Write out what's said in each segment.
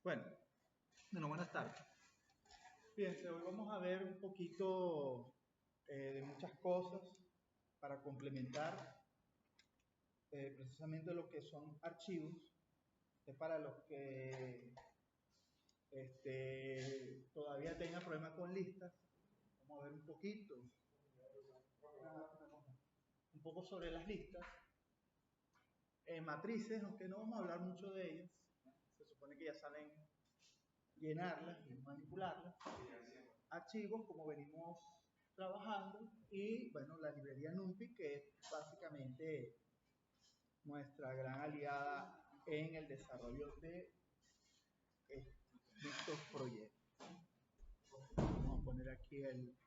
Bueno, buenas tardes. Fíjense, hoy vamos a ver un poquito de muchas cosas para complementar precisamente lo que son archivos. Para los que todavía tengan problemas con listas, vamos a ver un poco sobre las listas. Matrices, aunque no vamos a hablar mucho de ellas, se supone que ya saben llenarlas y manipularlas. Archivos, como venimos trabajando, y bueno, la librería NumPy, que es básicamente nuestra gran aliada en el desarrollo de estos proyectos. Vamos a poner aquí el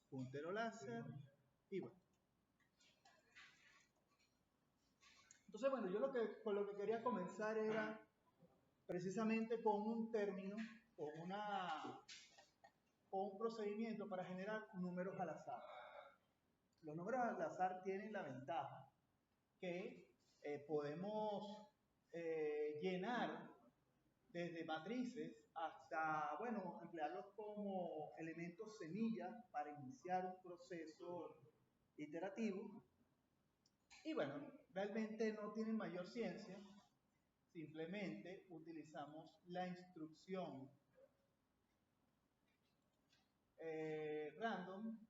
puntero láser y bueno. Entonces, bueno, yo con lo que quería comenzar era precisamente con un término, con un procedimiento para generar números al azar. Los números al azar tienen la ventaja que podemos llenar desde matrices hasta, bueno, emplearlos como elementos semilla para iniciar un proceso iterativo. Y bueno, realmente no tienen mayor ciencia, simplemente utilizamos la instrucción random,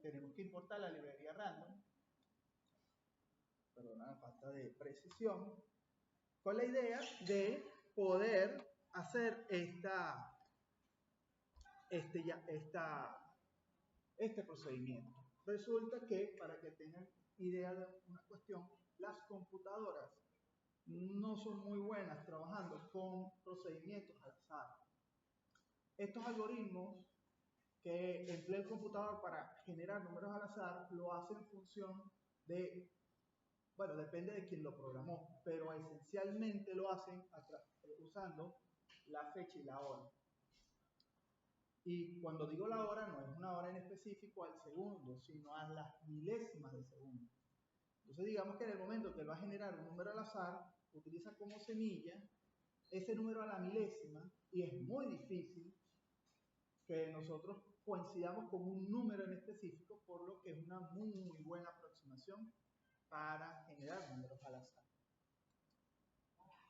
tenemos que importar la librería random, perdona la falta de precisión, con la idea de poder hacer este procedimiento. Resulta que, para que tengan idea de una cuestión, las computadoras no son muy buenas trabajando con procedimientos al azar. Estos algoritmos que emplea el computador para generar números al azar lo hacen en función de, bueno, depende de quién lo programó, pero esencialmente lo hacen usando la fecha y la hora. Y cuando digo la hora, no es una hora en específico al segundo, sino a las milésimas de segundo. Entonces digamos que en el momento que va a generar un número al azar, utiliza como semilla ese número a la milésima, y es muy difícil que nosotros coincidamos con un número en específico, por lo que es una muy buena aproximación para generar números al azar.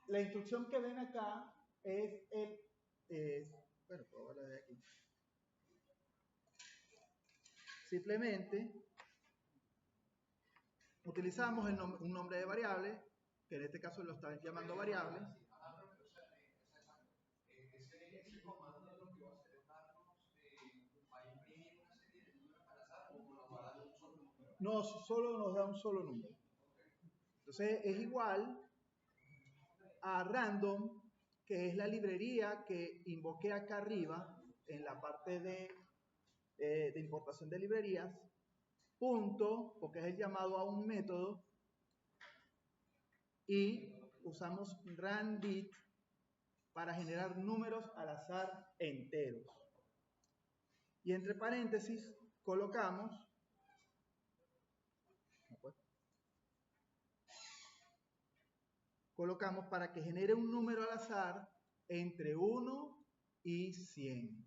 La instrucción que ven acá es bueno, puedo verla de aquí. Simplemente utilizamos un nombre de variable, que en este caso lo están llamando variable. Ese comando lo que va a hacer es darnos, va a imprimir una serie de números al azar, o nos va a dar un solo número. No, solo nos da un solo número. Entonces es igual a random, que es la librería que invoqué acá arriba en la parte de importación de librerías, punto, porque es el llamado a un método, y usamos randit para generar números al azar enteros. Y entre paréntesis colocamos para que genere un número al azar entre 1 y 100.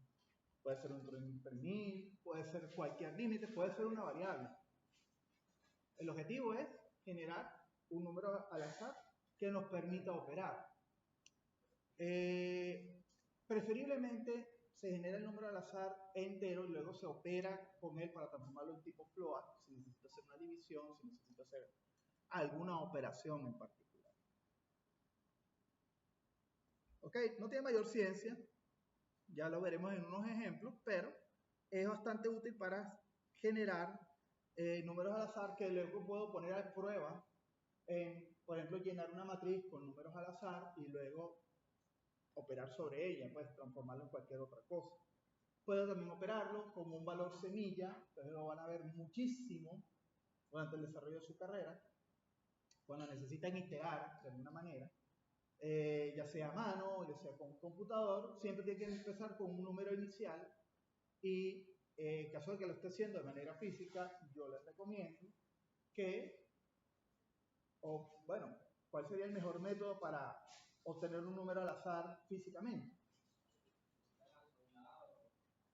Puede ser un entre 1000, puede ser cualquier límite, puede ser una variable. El objetivo es generar un número al azar que nos permita operar. Preferiblemente se genera el número al azar entero y luego se opera con él para transformarlo en tipo float, si necesito hacer una división, si necesito hacer alguna operación en particular. Ok, no tiene mayor ciencia, ya lo veremos en unos ejemplos, pero es bastante útil para generar números al azar que luego puedo poner a prueba en, por ejemplo, llenar una matriz con números al azar y luego operar sobre ella, pues transformarlo en cualquier otra cosa. Puedo también operarlo como un valor semilla, entonces lo van a ver muchísimo durante el desarrollo de su carrera, cuando necesitan iterar de alguna manera, ya sea a mano, ya sea con un computador, siempre tiene que empezar con un número inicial y en caso de que lo esté haciendo de manera física, yo les recomiendo que, bueno, ¿cuál sería el mejor método para obtener un número al azar físicamente.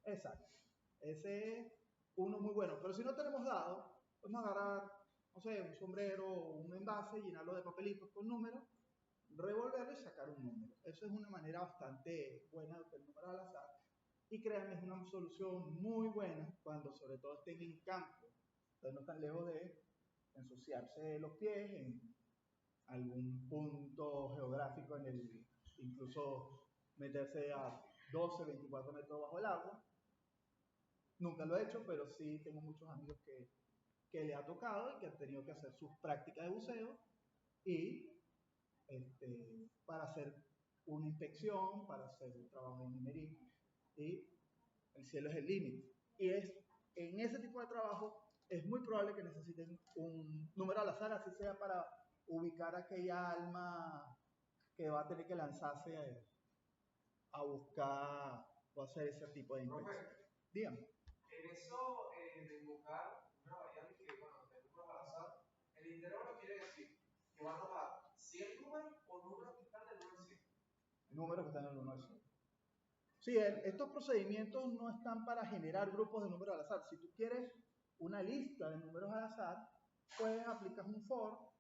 Exacto. Ese es uno muy bueno. Pero si no tenemos dados, podemos agarrar, no sé, un sombrero o un envase, llenarlo de papelitos con números, revolverlo y sacar un número. Eso es una manera bastante buena de obtener números al azar. Y créanme, es una solución muy buena cuando sobre todo estén en campo. Entonces no están lejos de ensuciarse los pies en algún punto geográfico, incluso meterse a 12, 24 metros bajo el agua. Nunca lo he hecho, pero sí tengo muchos amigos que le ha tocado y que han tenido que hacer sus prácticas de buceo y para hacer una inspección, para hacer un trabajo de ingeniería. Y el cielo es el límite. Y en ese tipo de trabajo es muy probable que necesiten un número al azar, así sea para ubicar aquella alma que va a tener que lanzarse a buscar o hacer ese tipo de inspección. Dígame. En eso de invocar una variable que, bueno, de números al azar, el intervalo quiere decir que va a arrojar 100 números o números que están del 1 al 100. Números que están del 1 al 100. Sí, estos procedimientos no están para generar grupos de números al azar. Si tú quieres una lista de números al azar, pues aplicas un for,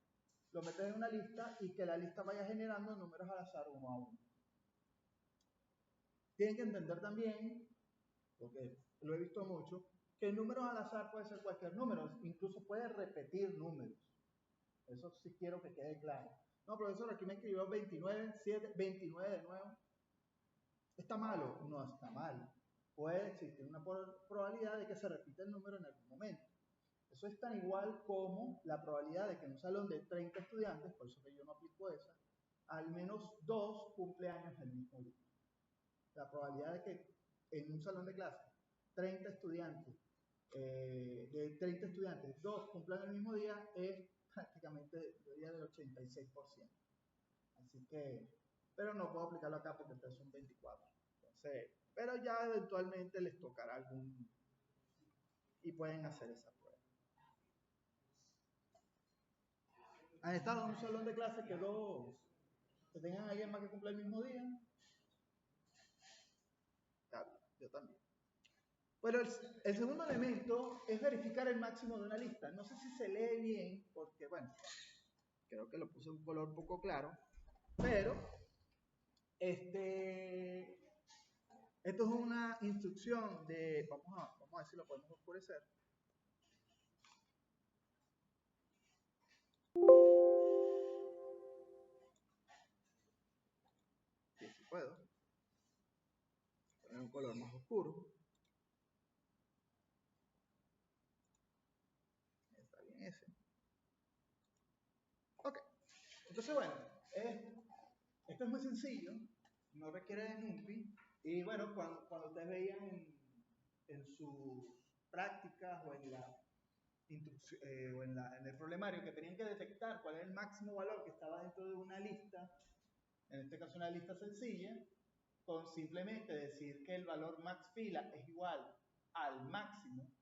lo metes en una lista y que la lista vaya generando números al azar uno a uno. Tienen que entender también, porque lo he visto mucho, que números al azar puede ser cualquier número, incluso puede repetir números. Eso sí quiero que quede claro. No, profesor, aquí me escribió 29, 7, 29 de nuevo. ¿Está malo? No está mal. Puede existir una probabilidad de que se repita el número en algún momento. Eso es tan igual como la probabilidad de que en un salón de 30 estudiantes, por eso que yo no aplico esa, al menos 2 cumpleaños el mismo día. La probabilidad de que en un salón de clase 30 estudiantes, de 30 estudiantes, 2 cumplan el mismo día es prácticamente, yo diría, del 86%. Así que, pero no puedo aplicarlo acá porque ustedes son 24. Entonces, pero ya eventualmente les tocará algún y pueden hacer esa prueba. ¿Han estado en un salón de clase que tengan a alguien más que cumpla el mismo día? Claro, yo también. Pero el segundo elemento es verificar el máximo de una lista. No sé si se lee bien, porque bueno, creo que lo puse en un color poco claro, pero esto es una instrucción de, vamos a ver si lo podemos oscurecer. Sí, si puedo. Poner un color más oscuro. Está bien ese. Ok. Entonces, bueno, esto es muy sencillo. No requiere de NumPy. Y bueno, cuando ustedes veían en sus prácticas o en el problemario que tenían que detectar cuál es el máximo valor que estaba dentro de una lista, en este caso una lista sencilla, con simplemente decir que el valor max fila es igual al máximo,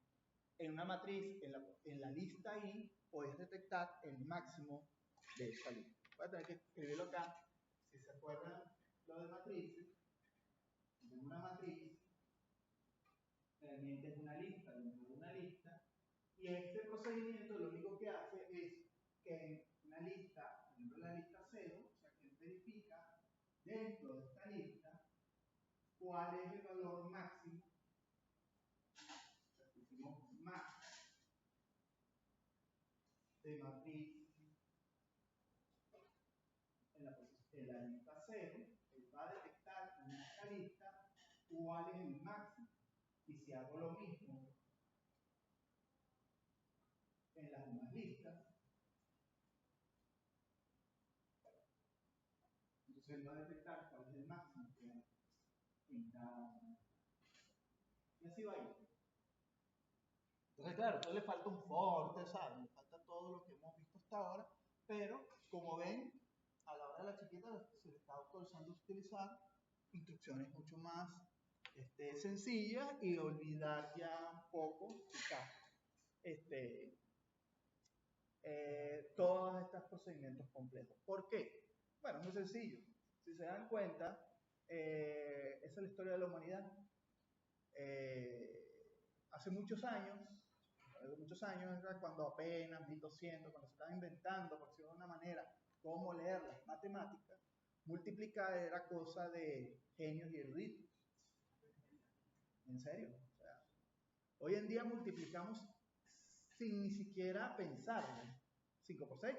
en una matriz, en la lista ahí, podéis detectar el máximo de esa lista. Voy a tener que escribirlo acá. Si se acuerdan lo de matrices, en una matriz realmente es una lista dentro de una lista, y este procedimiento lo único que hace es que en una lista, por ejemplo la lista 0, o sea que verifica dentro de esta lista cuál es el valor máximo, decimos max de matriz en la lista 0, él va a detectar en esta lista cuál es el máximo. Y si hago lo mismo en las demás listas, entonces él va a detectar cuál es el máximo que hay en cada. Y así va a ir. Entonces, claro, entonces le falta un for, ¿sabes? Le falta todo lo que hemos visto hasta ahora, pero como ven, a la hora de la chiquita se le está autorizando utilizar instrucciones mucho más sencillas y olvidar ya un poco, quizás, todos estos procedimientos complejos. ¿Por qué? Bueno, es muy sencillo. Si se dan cuenta, esa es la historia de la humanidad. Hace muchos años era cuando apenas 1200, cuando se estaba inventando, por decirlo de una manera, cómo leer las matemáticas, multiplicar era cosa de genios y eruditos. En serio. O sea, hoy en día multiplicamos sin ni siquiera pensarlo. 5 por 6.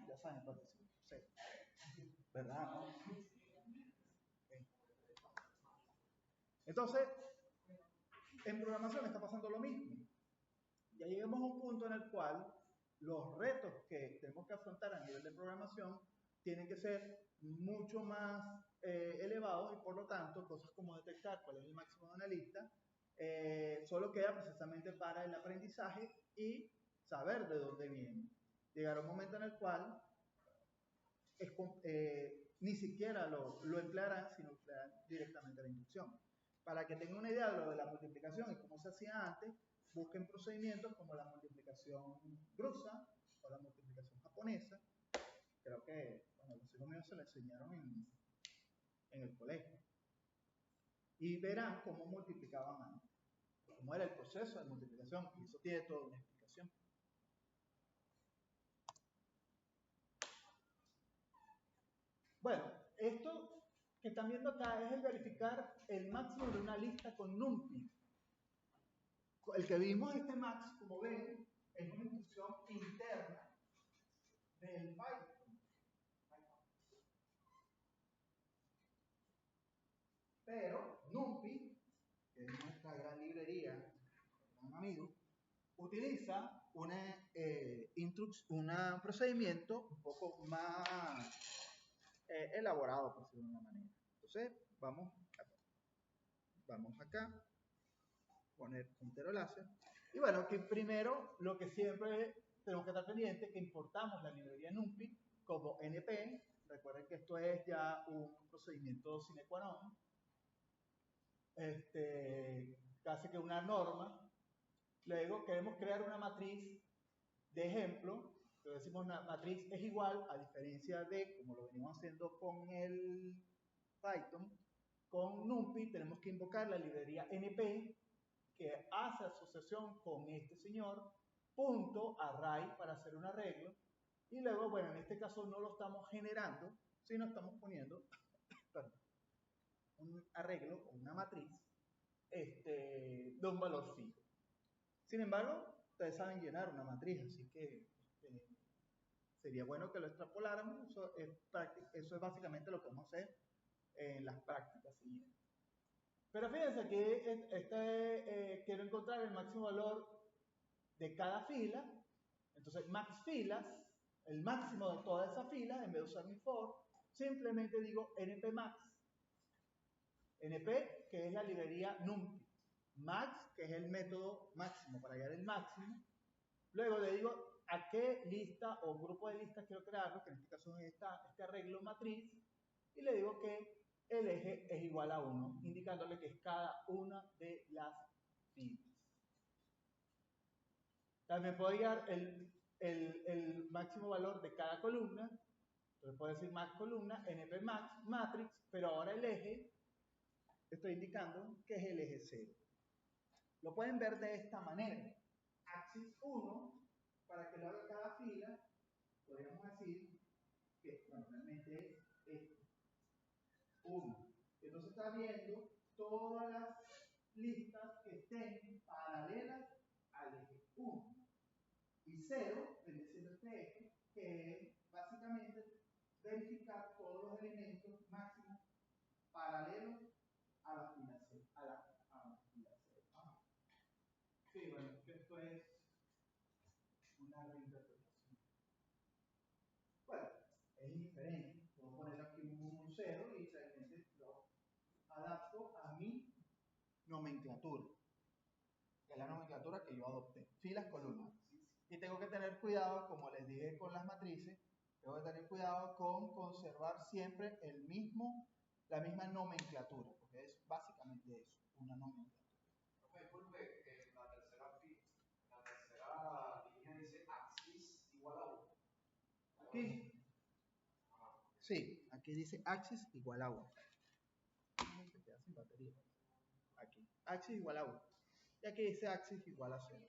Ya saben cuánto es 5 por 6. ¿Verdad? ¿No? Okay. Entonces, en programación está pasando lo mismo. Ya llegamos a un punto en el cual los retos que tenemos que afrontar a nivel de programación tienen que ser mucho más elevados y por lo tanto cosas como detectar cuál es el máximo de una lista solo queda precisamente para el aprendizaje y saber de dónde viene. Llegará un momento en el cual ni siquiera lo emplearán, sino emplearán directamente la inducción. Para que tengan una idea de lo de la multiplicación y cómo se hacía antes, busquen procedimientos como la multiplicación rusa o la multiplicación japonesa. Creo que, bueno, los hijos míos se la enseñaron en el colegio. Y verán cómo multiplicaban antes, cómo era el proceso de multiplicación, y eso tiene toda una explicación. Bueno, esto que están viendo acá es el verificar el máximo de una lista con NumPy. El que vimos, este max, como ven, es una instrucción interna del Python. Pero NumPy, que es nuestra gran librería, gran amigo, utiliza un procedimiento un poco más elaborado, por decirlo de una manera. Entonces, vamos acá, poner puntero láser. Y bueno, que primero, lo que siempre tenemos que estar pendiente, que importamos la librería NumPy como NP. Recuerden que esto es ya un procedimiento sine qua non, casi que una norma. Luego queremos crear una matriz de ejemplo, que decimos una matriz es igual, a diferencia de como lo venimos haciendo con el Python, con NumPy tenemos que invocar la librería NP, que hace asociación con este señor, punto array para hacer un arreglo, y luego, bueno, en este caso no lo estamos generando, sino estamos poniendo un arreglo o una matriz de un valor fijo. Sin embargo, ustedes saben llenar una matriz, así que sería bueno que lo extrapoláramos. Eso es básicamente lo que vamos a hacer en las prácticas siguientes. Pero fíjense que quiero encontrar el máximo valor de cada fila. Entonces, max filas, el máximo de toda esa fila, en vez de usar mi for, simplemente digo npmax. np, que es la librería NumPy. Max, que es el método máximo para hallar el máximo. Luego le digo a qué lista o grupo de listas quiero crearlo, que en este caso es este arreglo matriz, y le digo que el eje es igual a 1, indicándole que es cada una de las filas. También puedo hallar el máximo valor de cada columna, entonces puedo decir max columna, npmax, matrix, pero ahora el eje, estoy indicando que es el eje 0. Lo pueden ver de esta manera. Axis 1, para que lo haga cada fila, podríamos decir que realmente es 1. Entonces está viendo todas las listas que estén paralelas al eje 1. Y 0 viene siendo este eje, que es básicamente verificar todos los elementos máximos paralelos a la fila 0. Sí, bueno, que esto es una reinterpretación. Bueno, es indiferente. Puedo poner aquí un 0 y realmente lo adapto a mi nomenclatura, que es la nomenclatura que yo adopté. Filas, columnas. Y tengo que tener cuidado, como les dije con las matrices, tengo que tener cuidado con conservar siempre la misma nomenclatura, porque es básicamente eso, una nomenclatura. Disculpe, la tercera línea dice axis igual a 1. Aquí. Sí, aquí dice axis igual a 1. Se queda sin batería. Aquí, axis igual a 1. Y aquí dice axis igual a 0.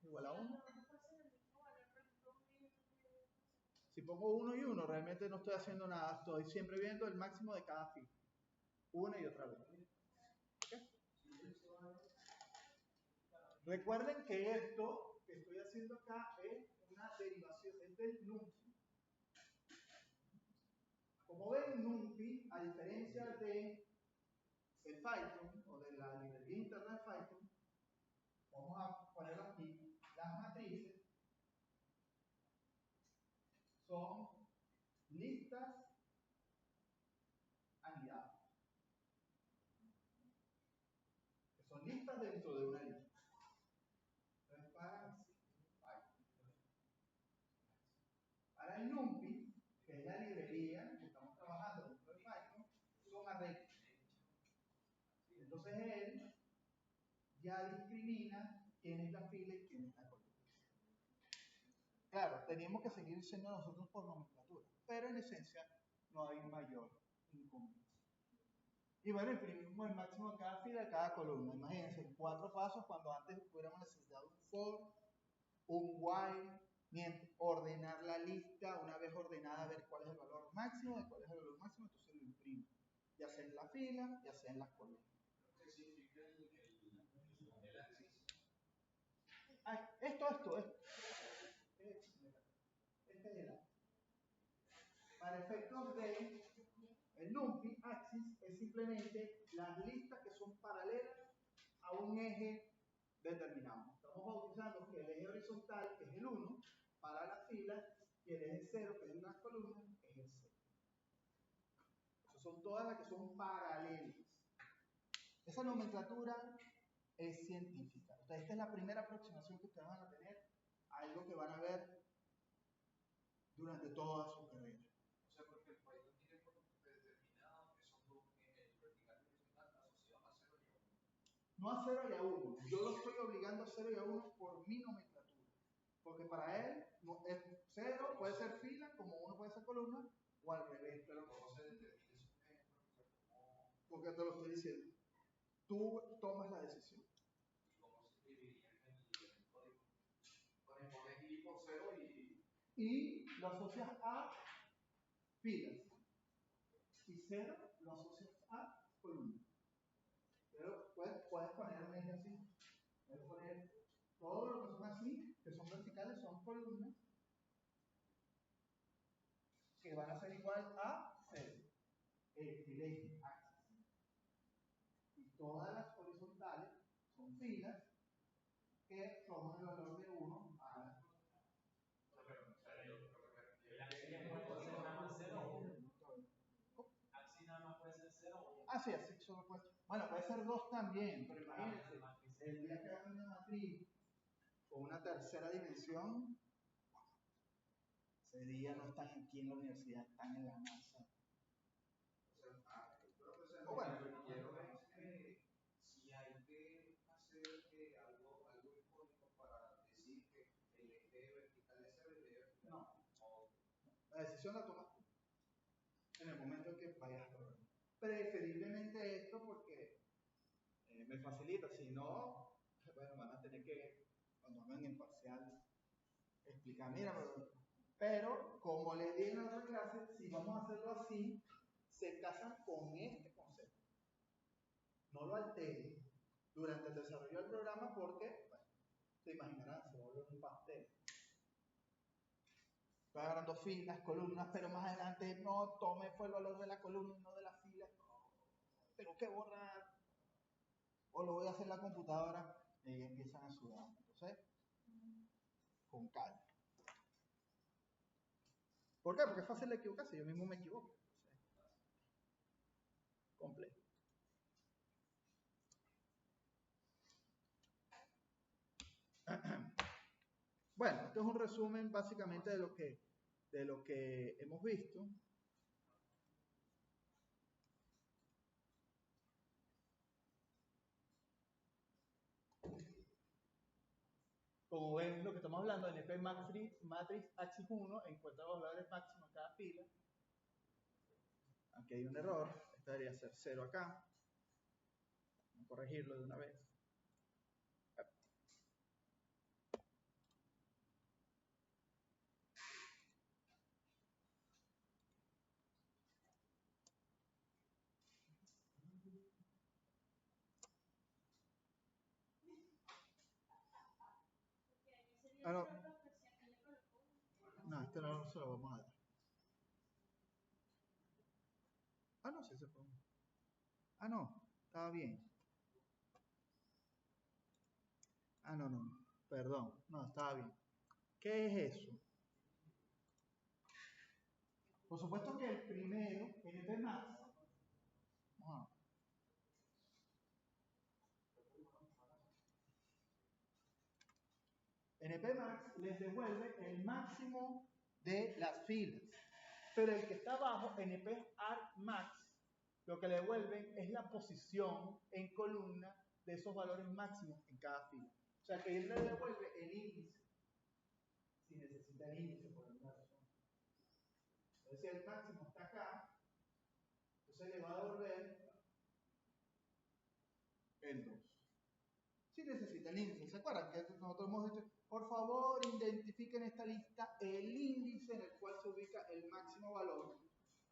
Igual a 1. Si pongo 1 y 1, realmente no estoy haciendo nada. Estoy siempre viendo el máximo de cada fila. Una y otra vez. ¿Okay? Recuerden que esto que estoy haciendo acá es una derivación, es del NumPy. Como ven, NumPy, a diferencia de Python o de la librería interna de Python, vamos a poner aquí las matrices son listas anidadas, que son listas dentro de una lista. Entonces, para el NumPy, que es la librería que estamos trabajando dentro de Python, son arreglos. Entonces él ya discrimina quién es la fila y quién es la columna. Claro, teníamos que seguir siendo nosotros por nomenclatura, pero en esencia no hay mayor inconveniente. Y bueno, imprimimos el máximo de cada fila, de cada columna. Imagínense, en 4 pasos, cuando antes hubiéramos necesitado un for, un while, ordenar la lista, una vez ordenada, ver cuál es el valor máximo, de cuál es el valor máximo, entonces lo imprimo, ya sea en la fila, ya sea en las columnas. ¿Qué significa el axis? Esto. Este es el axis. Para efectos de el NumPy, axis es simplemente las listas que son paralelas a un eje determinado. Estamos bautizando que el eje horizontal es el 1 para las filas y el eje 0, que es las columnas, es el 0. Esas son todas las que son paralelas. Esa nomenclatura es científica. O sea, esta es la primera aproximación que ustedes van a tener a algo que van a ver durante toda su carrera. O sea, porque el Python tiene predeterminado que son dos ejes vertical y horizontal asociados a 0 y a 1. No a 0 y a 1. Yo lo estoy obligando a 0 y a 1 por mi nomenclatura. Porque para él, 0 puede ser fila, como 1 puede ser columna, o al revés. Pero ¿cómo se determina esos ejes? Porque te lo estoy diciendo. Tú tomas la decisión. ¿Y cómo se escribiría en el código? Pones i por 0 y lo asocias a filas. Y 0 lo asocias a columnas. Pero puedes poner un eje así. Puedes poner todo lo que son así, que son verticales, son columnas, que van a ser igual a 0. El eje axis. Y todas las horizontales son filas que toman el valor de 1 a la columna. Axis nada más puede ser 0 o 1. Ah, sí, así solo puede ser. Bueno, puede ser 2 también, pero imagínense, el día que hagan una matriz con una tercera dimensión, ese día no están aquí en la universidad, están en la NASA. O bueno, lo que quiero es que si hay que hacer algo icónico para decir que el eje vertical es 0 y el eje vertical no. La decisión la tomas tú en el momento en que vayas a programar. Preferiblemente esto porque me facilita, si no, bueno, van a tener que, cuando hagan en parcial, explicar, mira, pero como les dije en la otra clase, si vamos a hacerlo así, se casan con este concepto. No lo alteren durante el desarrollo del programa porque, bueno, se imaginarán, se vuelve un pastel. Estoy agarrando filas, columnas, pero más adelante no fue el valor de la columna y no de la fila. No, tengo que borrar. O lo voy a hacer en la computadora y empiezan a sudar. Entonces, con calma. ¿Por qué? Porque es fácil de equivocarse, yo mismo me equivoco. Entonces, complejo. Bueno, este es un resumen básicamente de lo que hemos visto. Como ven, lo que estamos estamos hablando de NP matrix axis 1, encuentra los valores máximos en cada fila. Aquí hay un error, esto debería ser 0 acá. Vamos a corregirlo de una vez. Ah, no. No, este no se lo vamos a dar. Ah, no, sí se puede. Ah, no, estaba bien. Ah, no, no, perdón, no, estaba bien. ¿Qué es eso? Por supuesto que el primero, NP Max, NP Max les devuelve el máximo de las filas. Pero el que está abajo, NP Arc Max, lo que le devuelven es la posición en columna de esos valores máximos en cada fila. O sea que él le devuelve el índice, si necesita el índice por alguna razón. Entonces si el máximo está acá, entonces le va a devolver el 2. Si necesita el índice, ¿se acuerdan? Que nosotros hemos dicho, por favor, identifiquen en esta lista el índice en el cual se ubica el máximo valor.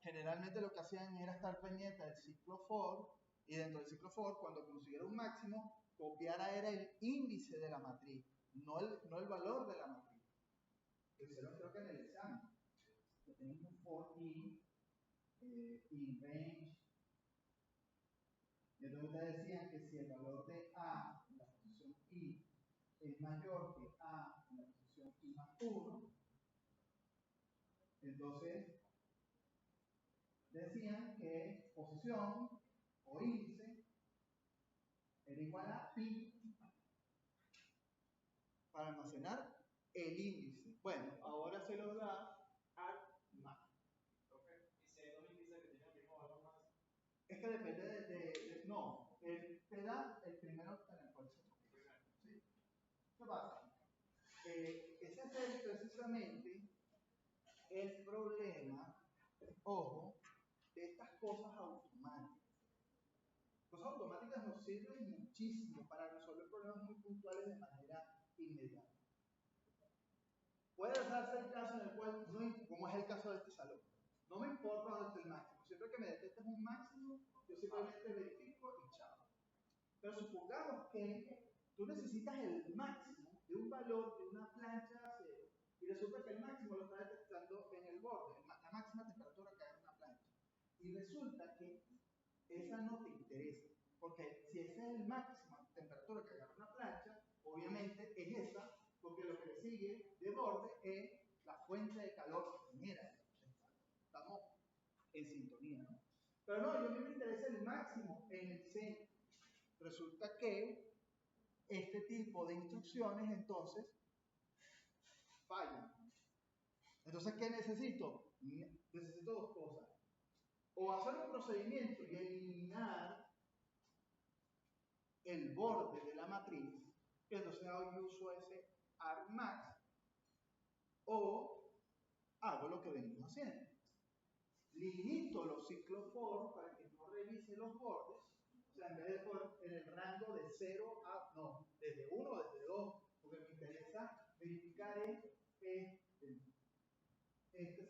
Generalmente lo que hacían era estar pendiente del ciclo for, y dentro del ciclo for, cuando consiguiera un máximo, copiara era el índice de la matriz, no el valor de la matriz. Lo hicieron creo que en el examen. Que tenían un for in range. Y entonces ustedes decían que si el valor de A en la posición I es mayor que A en la posición I más 1, entonces decían que posición o índice era igual a pi para almacenar el índice. Bueno, ahora se lo da al más. ¿Y si hay dos índices que tienen el mismo valor más? Es que depende no, te da el primero en el cual se tropieza. ¿Sí? ¿Qué pasa? Ese es precisamente el problema, ojo, de estas cosas automáticas. Cosas automáticas nos sirven muchísimo para resolver problemas muy puntuales de manera inmediata. Puede darse el caso en el cual, como es el caso de este salón, no me importa dónde esté el máximo, siempre que me detectes un máximo, yo simplemente verifico y chao. Pero supongamos que tú necesitas el máximo de un valor de una plancha de acero y resulta que el máximo lo está detectando en el borde, la máxima temperatura que hay en una plancha. Y resulta que esa no te interesa, porque si esa es el máxima temperatura que agarra una plancha, obviamente es esa, porque lo que le sigue de borde es la fuente de calor que genera. Estamos en sintonía, ¿no? Pero no, yo a mí me interesa el máximo en el centro. Resulta que este tipo de instrucciones entonces fallan. Entonces, ¿qué necesito? Necesito dos cosas. O hacer un procedimiento y eliminar el borde de la matriz, y entonces hago uso a ese argmax, o hago lo que venimos haciendo. Limito los ciclos for para que no revise los bordes, o sea, en vez de por en el rango de 0 a, no, desde 1 o desde 2, porque me interesa verificar este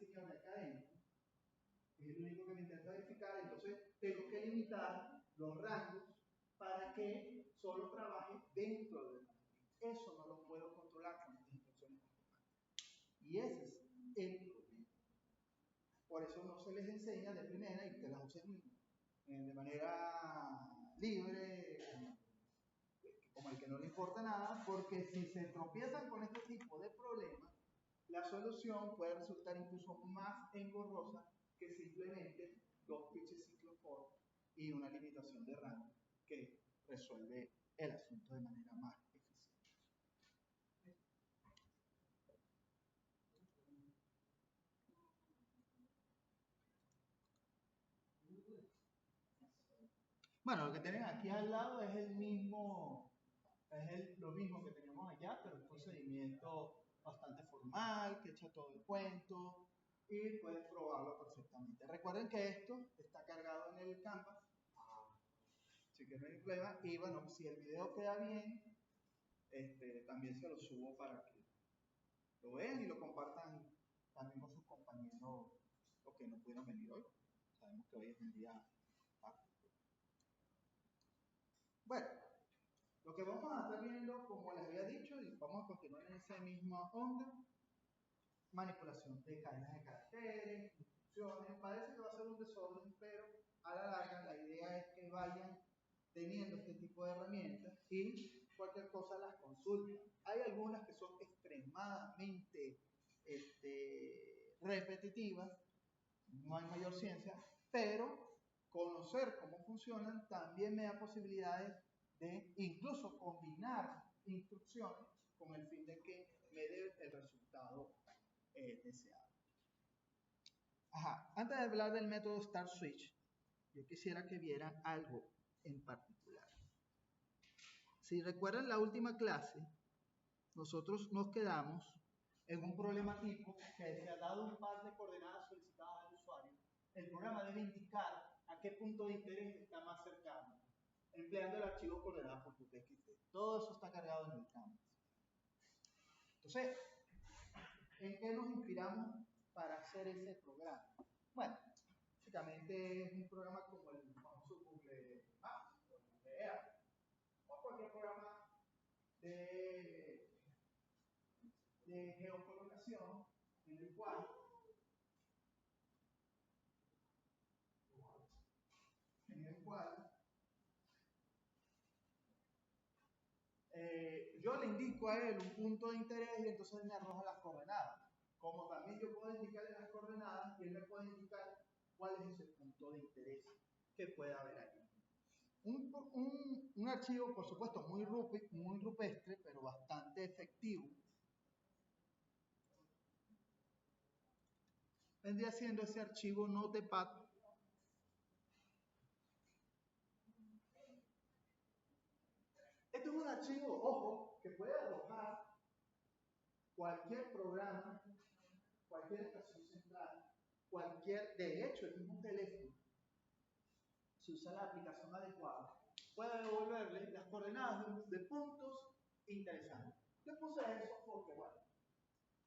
señor de acá adentro, que es el único que me interesa verificar, entonces tengo que limitar los rangos para que solo trabaje dentro de la matriz. Eso no lo puedo controlar con estas instrucciones automáticas. Y ese es el problema. Por eso no se les enseña de primera y que las usen de manera libre, como el que no le importa nada, porque si se tropiezan con este tipo de problemas, la solución puede resultar incluso más engorrosa que simplemente dos pitches ciclos for y una limitación de rango que resuelve el asunto de manera más eficiente. Bueno, lo que tienen aquí al lado es el mismo Es lo mismo que teníamos allá, pero un procedimiento bastante formal, que echa todo el cuento y puedes probarlo perfectamente. Recuerden que esto está cargado en el Canvas, así que no hay problema. Y bueno, si el video queda bien, también se lo subo para que lo vean y lo compartan también con sus compañeros, los que no pudieron venir hoy. Sabemos que hoy es un día tarde. Bueno, lo que vamos a estar viendo, como les había dicho, y vamos a continuar en esa misma onda, manipulación de cadenas de caracteres, instrucciones. Parece que va a ser un desorden, pero a la larga la idea es que vayan teniendo este tipo de herramientas y cualquier cosa las consultan. Hay algunas que son extremadamente repetitivas, no hay mayor ciencia, pero conocer cómo funcionan también me da posibilidades de incluso combinar instrucciones con el fin de que me dé el resultado deseado. Ajá. Antes de hablar del método Start Switch, yo quisiera que vieran algo en particular. Si recuerdan la última clase, nosotros nos quedamos en un problema tipo que se ha dado un par de coordenadas solicitadas al usuario. El programa debe indicar a qué punto de interés está más cercano, empleando el archivo coordenadas.txt. Todo eso está cargado en el Canvas. Entonces, ¿en qué nos inspiramos para hacer ese programa? Bueno, básicamente es un programa como el famoso Google Maps o Google Earth, o cualquier programa de geocolocación en el cual yo le indico a él un punto de interés y entonces él me arroja las coordenadas. Como también yo puedo indicarle las coordenadas y él me puede indicar cuál es ese punto de interés que puede haber allí. Un archivo, por supuesto, muy rupestre, pero bastante efectivo, vendría siendo ese archivo Notepad. Este es un archivo, ojo, que puede arrojar cualquier programa, cualquier estación central, de hecho, el mismo teléfono, si usa la aplicación adecuada, puede devolverle las coordenadas de puntos interesantes. Yo puse eso porque, bueno,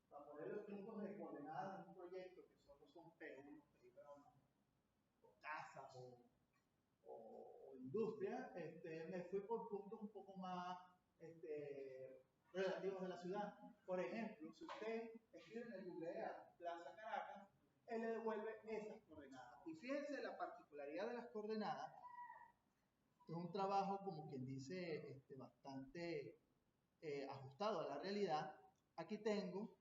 para poner los puntos de coordenadas de un proyecto que solo son P1, P2, o casas o industria, me fui por puntos un poco más relativos de la ciudad. Por ejemplo, si usted escribe en el Google Earth Plaza Caracas, él le devuelve esas coordenadas. Y fíjense la particularidad de las coordenadas, es un trabajo, como quien dice, bastante ajustado a la realidad. Aquí tengo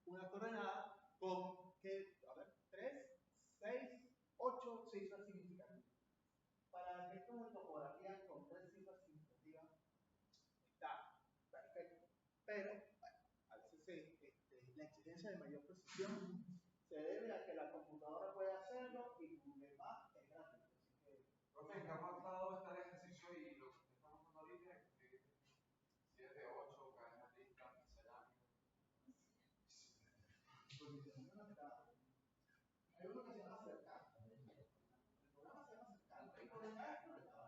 una coordenada con, a ver, 3, 6, 8 cifras significativas. Para efectos de topografía, con 3 cifras significativas está perfecto. Pero, bueno, a veces la exigencia de mayor precisión se debe a que la computadora puede hacerlo y Google Maps es gratuito. Así que, profe, ¿qué ha marcado está el ejercicio y lo que estamos haciendo ahorita es que 7, 8, cadenas listas, misceláneas? hay uno que se llama cercano. El programa se llama cercano. Hay coordenadas conectadas.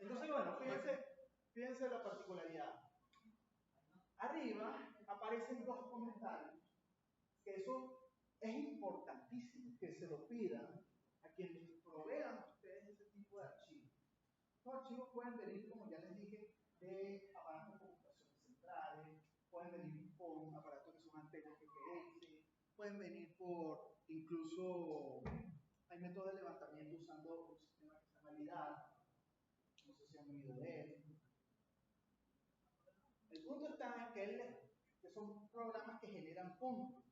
Entonces, bueno, fíjense la particularidad. Arriba aparecen dos comentarios, que eso es importantísimo, que se lo pidan a quienes provean a ustedes ese tipo de archivos. Estos archivos pueden venir, como ya les dije, de aparatos de computación centrales, pueden venir por aparatos que son antenas GPS, pueden venir por, incluso, hay métodos de levantamiento usando un sistema que se llama LIDAR, no sé si han oído de él. El punto está en que son programas que generan puntos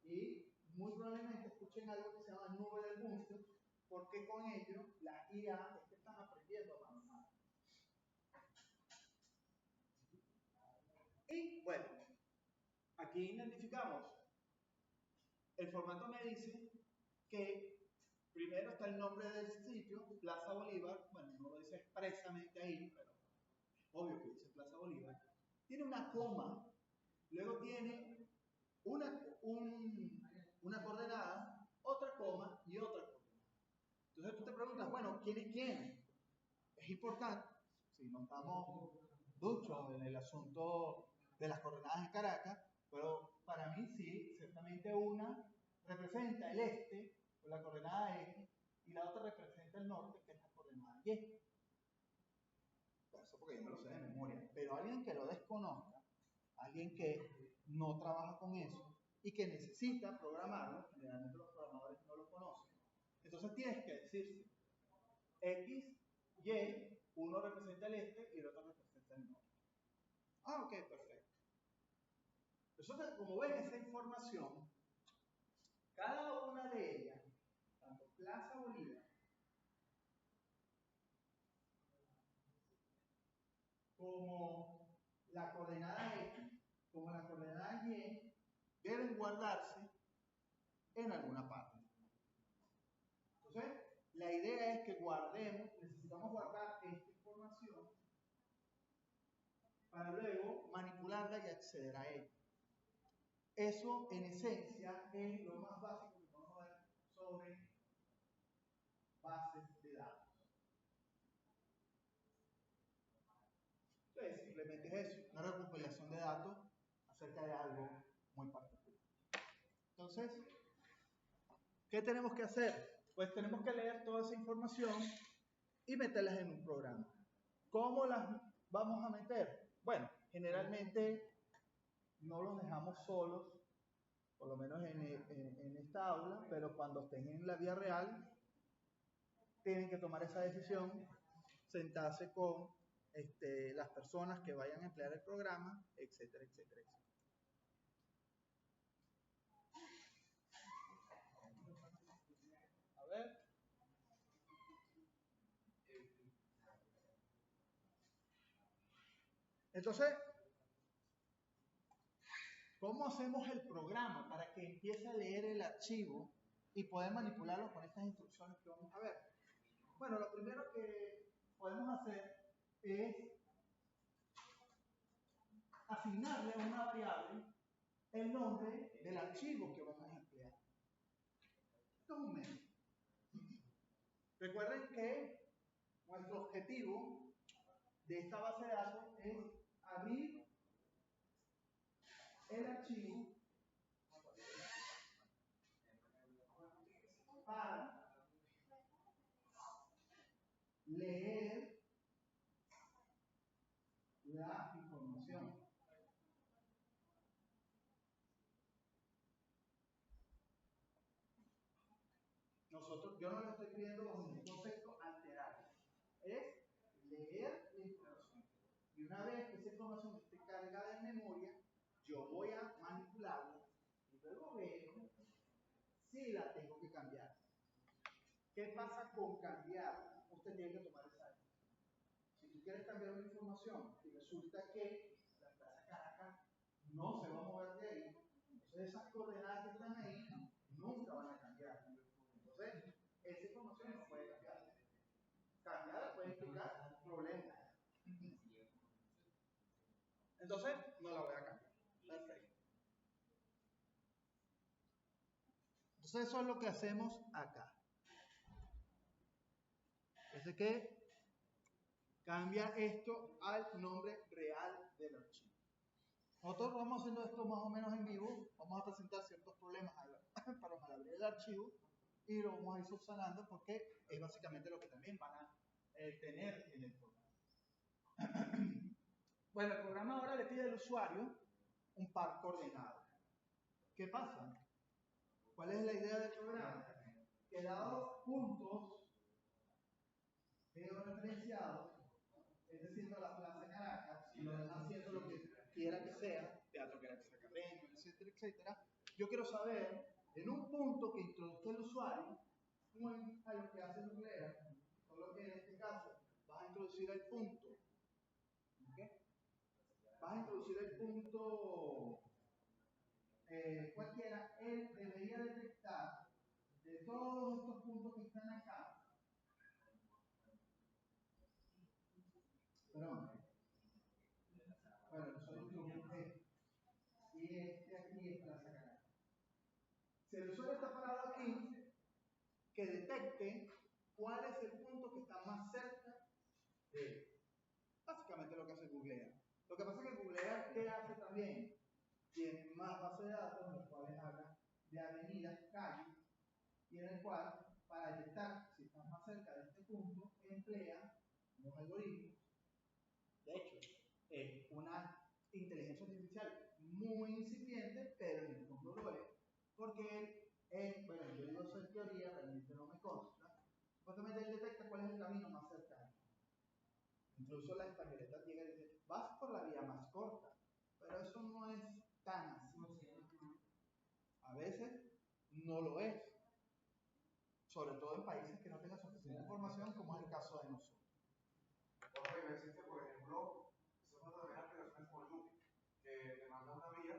y muy probablemente escuchen algo que se llama nube del punto, porque con ello las IA están aprendiendo a avanzar. aquí identificamos, el formato me dice que primero está el nombre del sitio, Plaza Bolívar, bueno, no lo dice expresamente ahí, pero es obvio que dice Plaza Bolívar. Tiene una coma, luego tiene una coordenada, otra coma y otra coordenada. Entonces tú te preguntas, bueno, ¿quién es quién? Es importante, si no estamos duchos en el asunto de las coordenadas en Caracas, pero para mí sí, ciertamente una representa el este, con la coordenada X, y la otra representa el norte, que es la coordenada Y. Eso porque yo me lo sé de memoria, pero alguien que lo desconozca, alguien que no trabaja con eso y que necesita programarlo, generalmente los programadores no lo conocen, entonces tienes que decir X, Y, uno representa el este y el otro representa el norte. Ah, ok, perfecto. Entonces, como ven, esa información, cada una de ellas, tanto Plaza Bolívar como la coordenada X, como la coordenada Y, deben guardarse en alguna parte. Entonces, la idea es que guardemos, necesitamos guardar esta información para luego manipularla y acceder a ella. Eso, en esencia, es lo más básico que vamos a ver sobre bases de datos. Entonces, simplemente es eso, una recopilación de datos acerca de algo muy particular. Entonces, ¿qué tenemos que hacer? Pues tenemos que leer toda esa información y meterlas en un programa. ¿Cómo las vamos a meter? Bueno, generalmente no los dejamos solos, por lo menos en esta aula, pero cuando estén en la vida real, tienen que tomar esa decisión, sentarse con las personas que vayan a emplear el programa, etcétera, etcétera, etcétera. A ver. Entonces, ¿cómo hacemos el programa para que empiece a leer el archivo y poder manipularlo con estas instrucciones que vamos a ver? Bueno, lo primero que podemos hacer es asignarle a una variable el nombre del archivo que vamos a emplear. Esto es un método. Recuerden que nuestro objetivo de esta base de datos es abrir el archivo para leer la información. Yo no le estoy pidiendo bajo ningún concepto alterar. Es leer la información. Y una vez que esa información esté cargada en memoria, yo voy a manipularla y luego veo si la tengo que cambiar. ¿Qué pasa con cambiar? Usted tiene que tomar esa decisión. Si tú quieres cambiar una información y resulta que la Plaza Caracas no se va a mover de ahí, entonces esas coordenadas que están ahí nunca van a cambiar. Entonces, esa información no puede cambiar. Cambiar puede implicar problemas. Entonces, no la voy a cambiar. Perfecto. Entonces, eso es lo que hacemos acá. Es que cambia esto al nombre real del archivo. Nosotros vamos haciendo esto más o menos en vivo. Vamos a presentar ciertos problemas para abrir el archivo y lo vamos a ir subsanando porque es básicamente lo que también van a tener en el programa. Bueno, el programa ahora le pide al usuario un par coordenado. ¿Qué pasa? ¿Cuál es la idea del programa? Que dados puntos georreferenciados, es decir, la Plaza Caracas, y lo demás siendo lo que quiera que sea, Teatro Caracas Carreño, etcétera, etcétera, yo quiero saber, en un punto que introduzca el usuario, como a lo que hace el nuclear, solo que en este caso vas a introducir el punto, ¿okay? Vas a introducir el punto cualquiera, él debería detectar de todos estos puntos que están acá, perdón, bueno, nosotros tenemos y este aquí es para sacar. Si el usuario está parado aquí, que detecte cuál es el punto que está más cerca de él. Básicamente lo que hace Googlea. Lo que pasa es que Googlea, ¿qué hace también? Tiene más bases de datos en las cuales habla de avenidas, calles, y en el cual, para detectar si estás más cerca de este punto, emplea unos algoritmos. De hecho, es una inteligencia artificial muy incipiente, pero en el fondo lo es, porque bueno, yo digo eso en teoría, realmente no me consta. Supuestamente él detecta cuál es el camino más cercano. Incluso la españoleta llega y dice, vas por la vía más corta, pero eso no es tan así. A veces no lo es, sobre todo en países que no tengan suficiente información, como es el caso de nosotros. Otra que existe, por ejemplo, eso es una de las aplicaciones como Loop, que te manda una vía.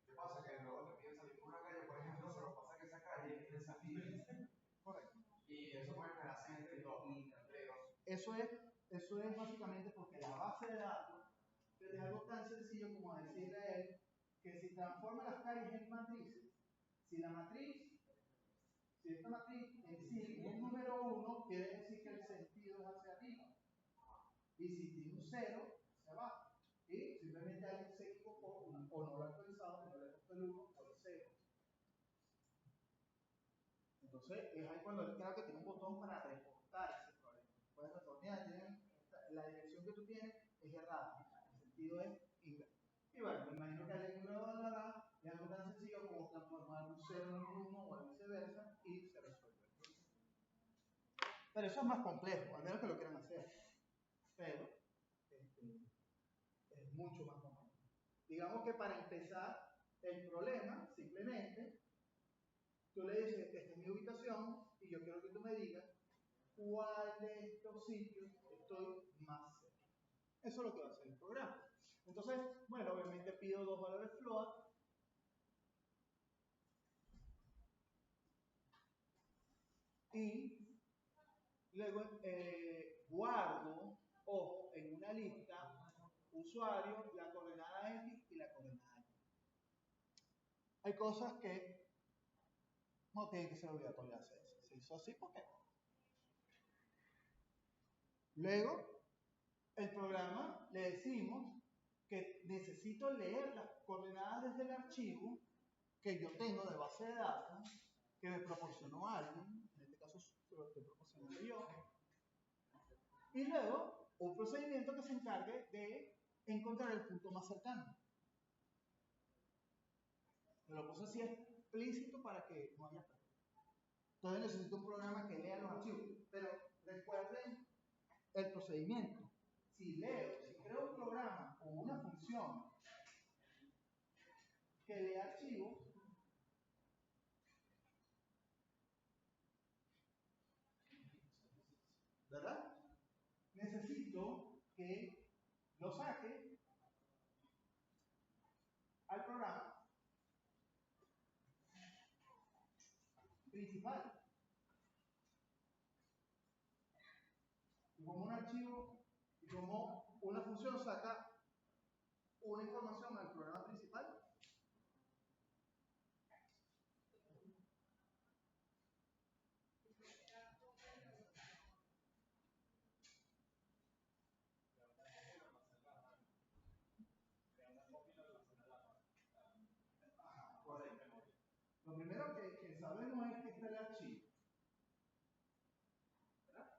¿Qué pasa? Que luego te piden salir por una calle, por ejemplo, pero pasa que esa calle tiene salida. Correcto. Y eso puede generar sentido. Eso es básicamente porque la base de datos es algo tan sencillo como decirle a él que si transforma las calles en matrices, si esta matriz en sí es número 1, quiere decir que el sentido es hacia arriba. Y si tiene un 0, hacia abajo. Y simplemente alguien se equivocó o no lo ha actualizado, no le ha puesto el 1 o el 0. Entonces, es ahí cuando él creo que tiene un botón para reportar ese problema. Puedes reportar, la dirección que tú tienes es errada. El sentido es inverso. Y bueno, me imagino que alguien es algo tan sencillo como transformar un 0 en un 1 o viceversa y se resuelve. Pero eso es más complejo, al menos que lo quieran hacer. Pero es mucho más complejo. Digamos que para empezar el problema, simplemente, tú le dices, esta es mi ubicación y yo quiero que tú me digas cuál de estos sitios estoy más cerca. Eso es lo que va a hacer el programa. Entonces, bueno, obviamente pido dos valores float. Y luego guardo, ojo, en una lista, usuario, la coordenada X y la coordenada Y. Hay cosas que no tienen que ser obligatorias hacerse. Se hizo así porque. Luego, el programa le decimos que necesito leer las coordenadas desde el archivo que yo tengo de base de datos que me proporcionó alguien, en este caso se lo estoy proporcionando yo, y luego un procedimiento que se encargue de encontrar el punto más cercano. Me lo puse así explícito para que no haya problema. Entonces necesito un programa que lea los archivos, pero recuerden el procedimiento. Si creo un programa o una función que lea archivos, ¿verdad? Necesito que lo saque al programa principal. Y como un archivo, y como una función saca una información al programa principal, lo primero que sabemos es que está el archivo. ¿Verdad?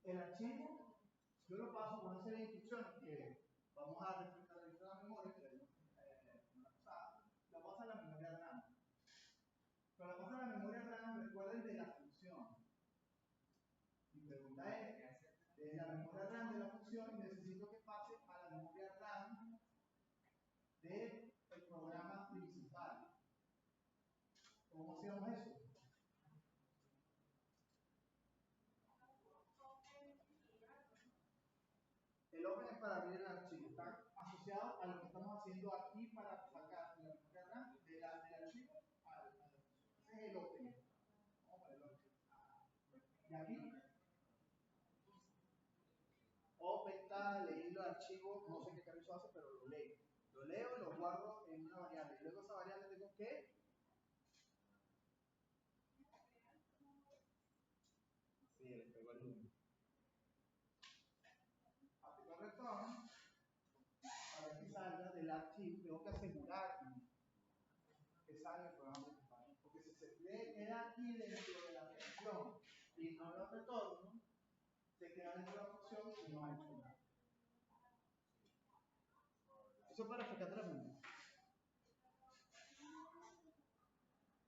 El archivo, yo lo paso con una serie de instrucciones que vamos a reflejar la memoria, que la paso a la memoria RAM. Pero la paso a la memoria RAM, recuerden de la función. Mi pregunta es, de la memoria RAM de la función necesito que pase a la memoria RAM del programa principal. ¿Cómo hacemos eso? El open es para abrir el archivo, está asociado a lo que estamos haciendo aquí para aquí. Open está, leí los archivos, no sé qué carajo hace, pero lo leo. Lo leo y lo guardo en una variable. Y luego esa variable tengo que... Sí, le pego el número. Aplico return para que salga del archivo. Tengo que asegurarme que salga el programa principal. Porque si se queda aquí dentro de la función y no lo retorno, se queda dentro de la función y no ha hecho nada. Eso para refrescarte la memoria.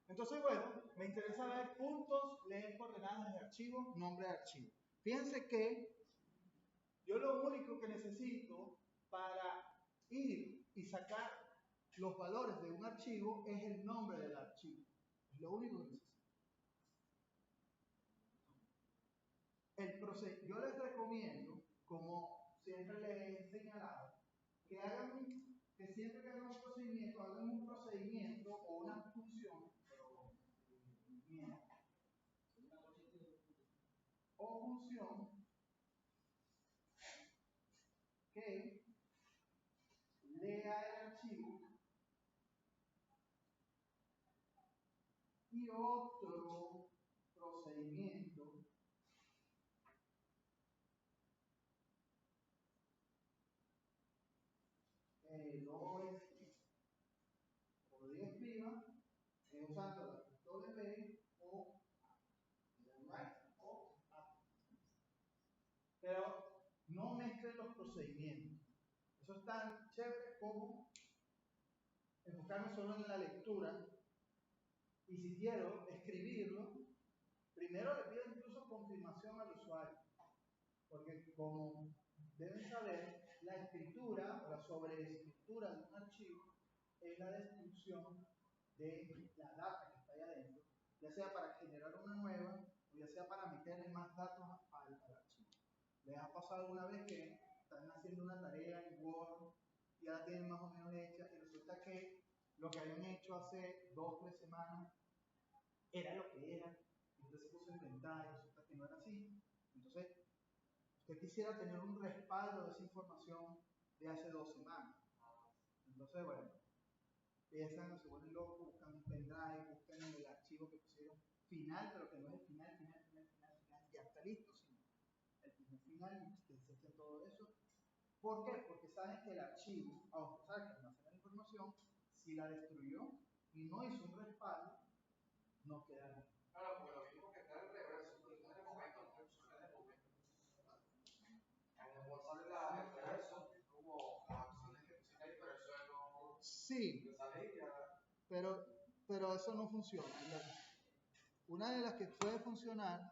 Entonces, bueno, me interesa ver puntos, leer coordenadas de archivo, nombre de archivo. Fíjense que yo lo único que necesito para ir y sacar los valores de un archivo es el nombre del archivo. Es lo único que necesito. Yo les recomiendo, como siempre les he señalado, que siempre que hagan un procedimiento, hagan un procedimiento o una función o función que lea el archivo y otro procedimiento lo escriba usando la W o write o add. Pero no mezclen los procedimientos. Eso es tan chévere como enfocarme solo en la lectura. Y si quiero escribirlo, primero le pido incluso confirmación al usuario. Porque como deben saber, la escritura o la sobreescritura de un archivo es la descripción de la data que está ahí adentro, ya sea para generar una nueva o ya sea para meterle más datos al archivo. ¿Les ha pasado alguna vez que están haciendo una tarea en Word y ya la tienen más o menos hecha y resulta que lo que habían hecho hace 2 o 3 semanas era lo que era, y entonces se puso a inventar y resulta que no era así? Entonces, usted quisiera tener un respaldo de esa información de hace 2 semanas. Entonces, bueno, empiezan, se vuelven locos, buscan un pendrive, buscan en el archivo que pusieron final, pero que no es el final, ya está listo, sino el final, y ustedes echan todo eso. ¿Por qué? Porque saben que el archivo, aunque saben que almacena la información, si la destruyó y no hizo un respaldo, no queda bien. Claro, porque lo mismo que está en reverso, pero está en el momento, no funciona en el momento. En el WhatsApp sale el reverso, como las acciones que pusiste ahí, pero eso no. Sí, Sale ya. pero eso no funciona. Una de las que puede funcionar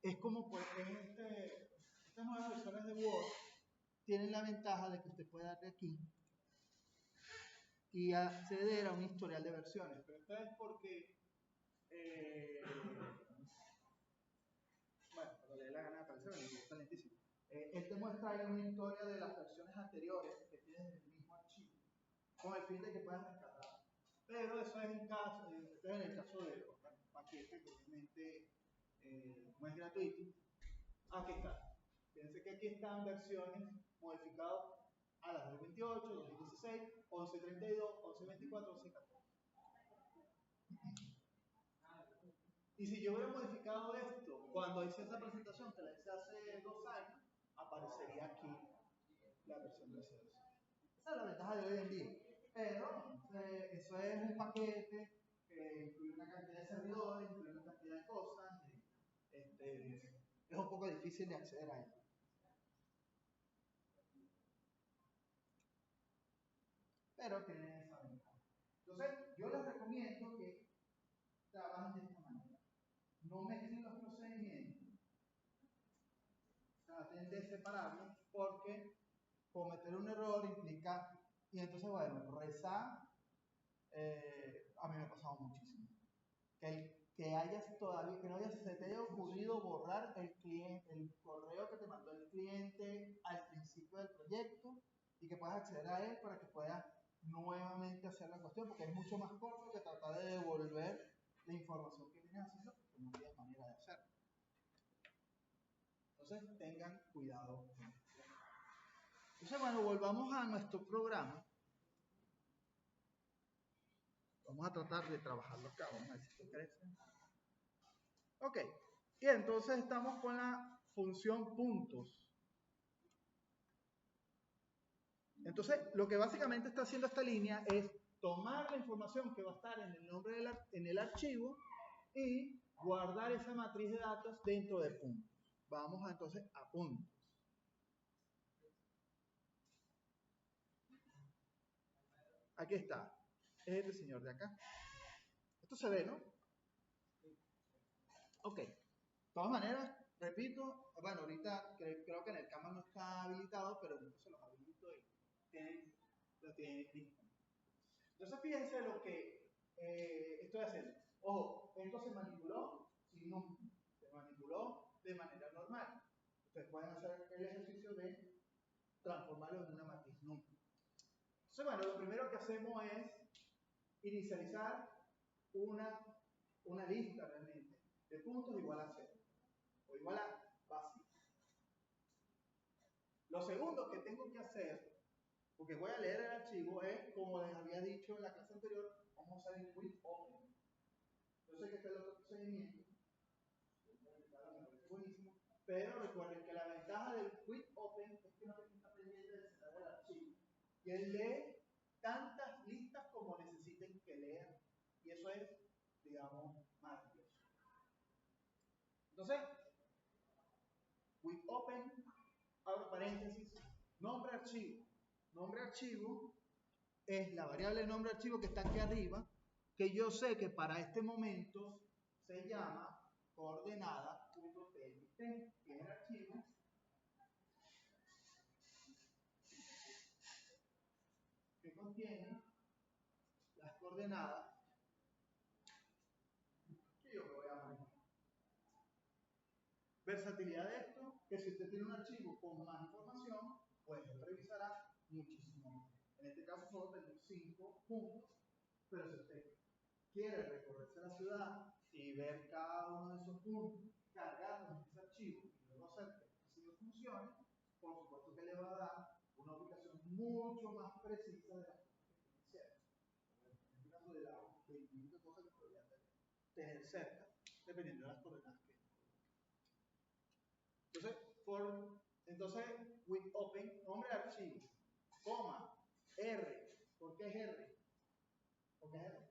es como pues, estas nuevas versiones de Word tienen la ventaja de que usted puede darle aquí y acceder a un historial de versiones. Pero esto es porque, bueno, cuando le dé la gana de aparecer, está lentísimo. Él te muestra ahí una historia de las versiones anteriores que tienes en el mismo archivo, con el fin de que puedas rescatar. Pero eso es en el caso de los paquetes que obviamente no es gratuito. Aquí está. Fíjense que aquí están versiones modificadas a las 2028, 2016, 1132, 1124, 1114. Y si yo hubiera modificado esto cuando hice esa presentación, que la hice hace 2 años, aparecería aquí la versión de C2. Esa es la ventaja de hoy en día. Pero eso es un paquete que incluye una cantidad de servidores, incluye una cantidad de cosas. Es un poco difícil de acceder a ello. Pero tiene esa ventaja. Entonces, yo les recomiendo que trabajen de esta manera. No mezclen los procedimientos. Traten de separarlos porque cometer un error implica, y entonces, bueno, rezar, a mí me ha pasado muchísimo. Que hayas todavía, que no se te haya ocurrido borrar el correo que te mandó el cliente al principio del proyecto y que puedas acceder a él para que puedas nuevamente hacer la cuestión, porque es mucho más corto que tratar de devolver la información que tienes acceso, porque no tienes manera de hacerlo. Entonces, tengan cuidado con esto. Entonces, bueno, volvamos a nuestro programa. Vamos a tratar de trabajarlo acá, vamos a ver si esto crece. Ok, y entonces estamos con la función puntos. Entonces, lo que básicamente está haciendo esta línea es tomar la información que va a estar en el nombre en el archivo y guardar esa matriz de datos dentro de puntos. Vamos entonces a puntos. Aquí está. Es este señor de acá. Esto se ve, ¿no? Ok. De todas maneras, repito, bueno, ahorita creo que en el Canva no está habilitado, pero entonces se los habilito y lo tienen listo. Entonces, fíjense lo que estoy haciendo. Ojo, esto se manipuló sin número, se manipuló de manera normal. Ustedes pueden hacer el ejercicio de transformarlo en una matriz número. Entonces, bueno, lo primero que hacemos es inicializar una lista realmente de puntos igual a 0 o igual a vacío. Lo segundo que tengo que hacer, porque voy a leer el archivo, es, como les había dicho en la clase anterior, vamos a usar el quit open. Yo sé que este es el otro procedimiento, buenísimo, pero recuerden que la ventaja del quit open es que no te está pendiente de cerrar el archivo. Y él lee tantas listas como necesiten que lean. Y eso es, digamos, maravilloso. Entonces, with open, abro paréntesis, nombre archivo. Nombre archivo es la variable nombre archivo que está aquí arriba, que yo sé que para este momento se llama coordenada.txt, que es el archivo que contiene las coordenadas que yo me voy a manejar. Versatilidad de esto, que si usted tiene un archivo con más información, pues revisará muchísimo más. En este caso solo tengo 5 puntos, pero si usted quiere recorrerse la ciudad y ver cada uno de esos puntos, cargarlos en ese archivo y luego hacer que este archivo funcione, por supuesto que le va a dar una ubicación mucho más precisa de las cosas que tiene cerca. En este caso de las 25 cosas que podría tener cerca, dependiendo de las coordenadas que entonces, with open, nombre de archivo, coma, R. ¿Por qué es R? ¿Por qué es R?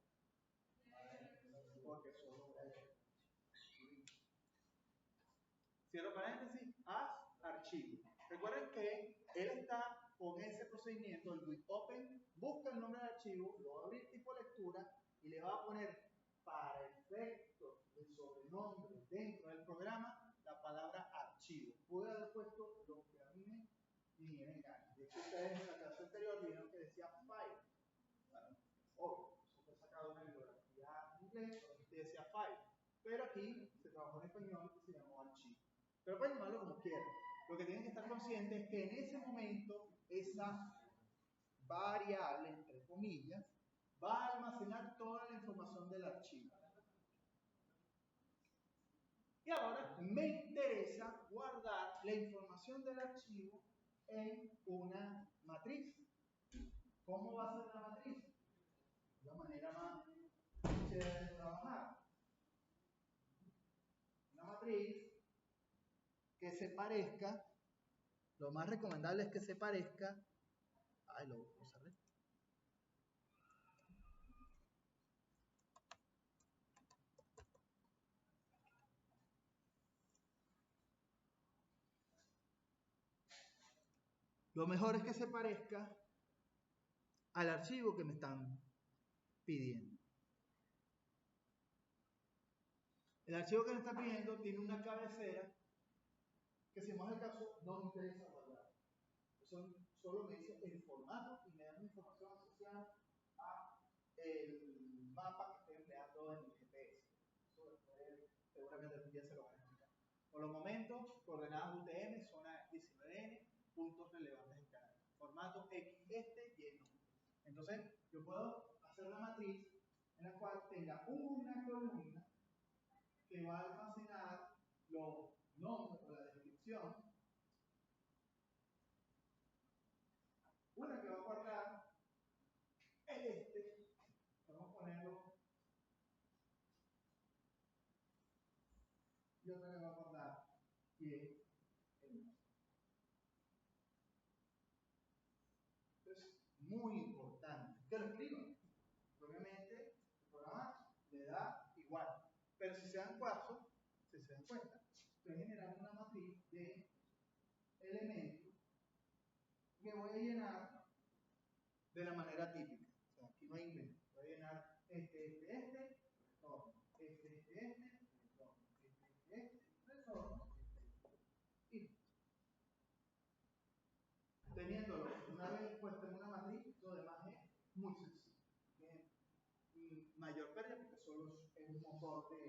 Porque solo R. Cierro paréntesis, haz archivo. Recuerden que él está con ese procedimiento, el with open, busca el nombre del archivo, lo va a abrir tipo lectura y le va a poner para efectos de sobrenombre dentro del programa la palabra archivo. Pude haber puesto lo que a mí me viniera en gana. De hecho, ustedes en la clase anterior vieron que decía file. Bueno, obvio, eso fue sacado de una bibliografía en inglés, donde decía file. Pero aquí se trabajó en español y se llamó archivo. Pero pueden llamarlo como quieran. Lo que tienen que estar conscientes es que en ese momento esa variable, entre comillas, va a almacenar toda la información del archivo. Y ahora me interesa guardar la información del archivo en una matriz. ¿Cómo va a ser la matriz? La manera más chévere de trabajar. Una matriz que se parezca, lo más recomendable es que se parezca, lo cerré. Lo mejor es que se parezca al archivo que me están pidiendo. El archivo que me están pidiendo tiene una cabecera que, si más el caso, no me interesa guardar. Solo me dice el formato y me da una información asociada a el mapa que estoy empleando en el GPS. Eso después, seguramente algún día se lo van a explicar. Por los momentos, coordenadas UTM, zona 19N, puntos relevantes en Canadá. Formato X, este y el nombre. Entonces, yo puedo hacer una matriz en la cual tenga una columna que va a almacenar los nombres o la descripción, una que va a guardar vamos a ponerlo, y otra que va a guardar y es el nombre. Entonces, muy importante que lo escriban. Obviamente, el programa le da igual. Pero si se dan cuenta, estoy generando una matriz de elementos que voy a llenar de la manera típica. O sea, aquí no hay invento. Voy a llenar retorno, retorno, retorno, y teniéndolo una vez puesto en una matriz, lo demás es muy sencillo. Y mayor pérdida porque solo es un motor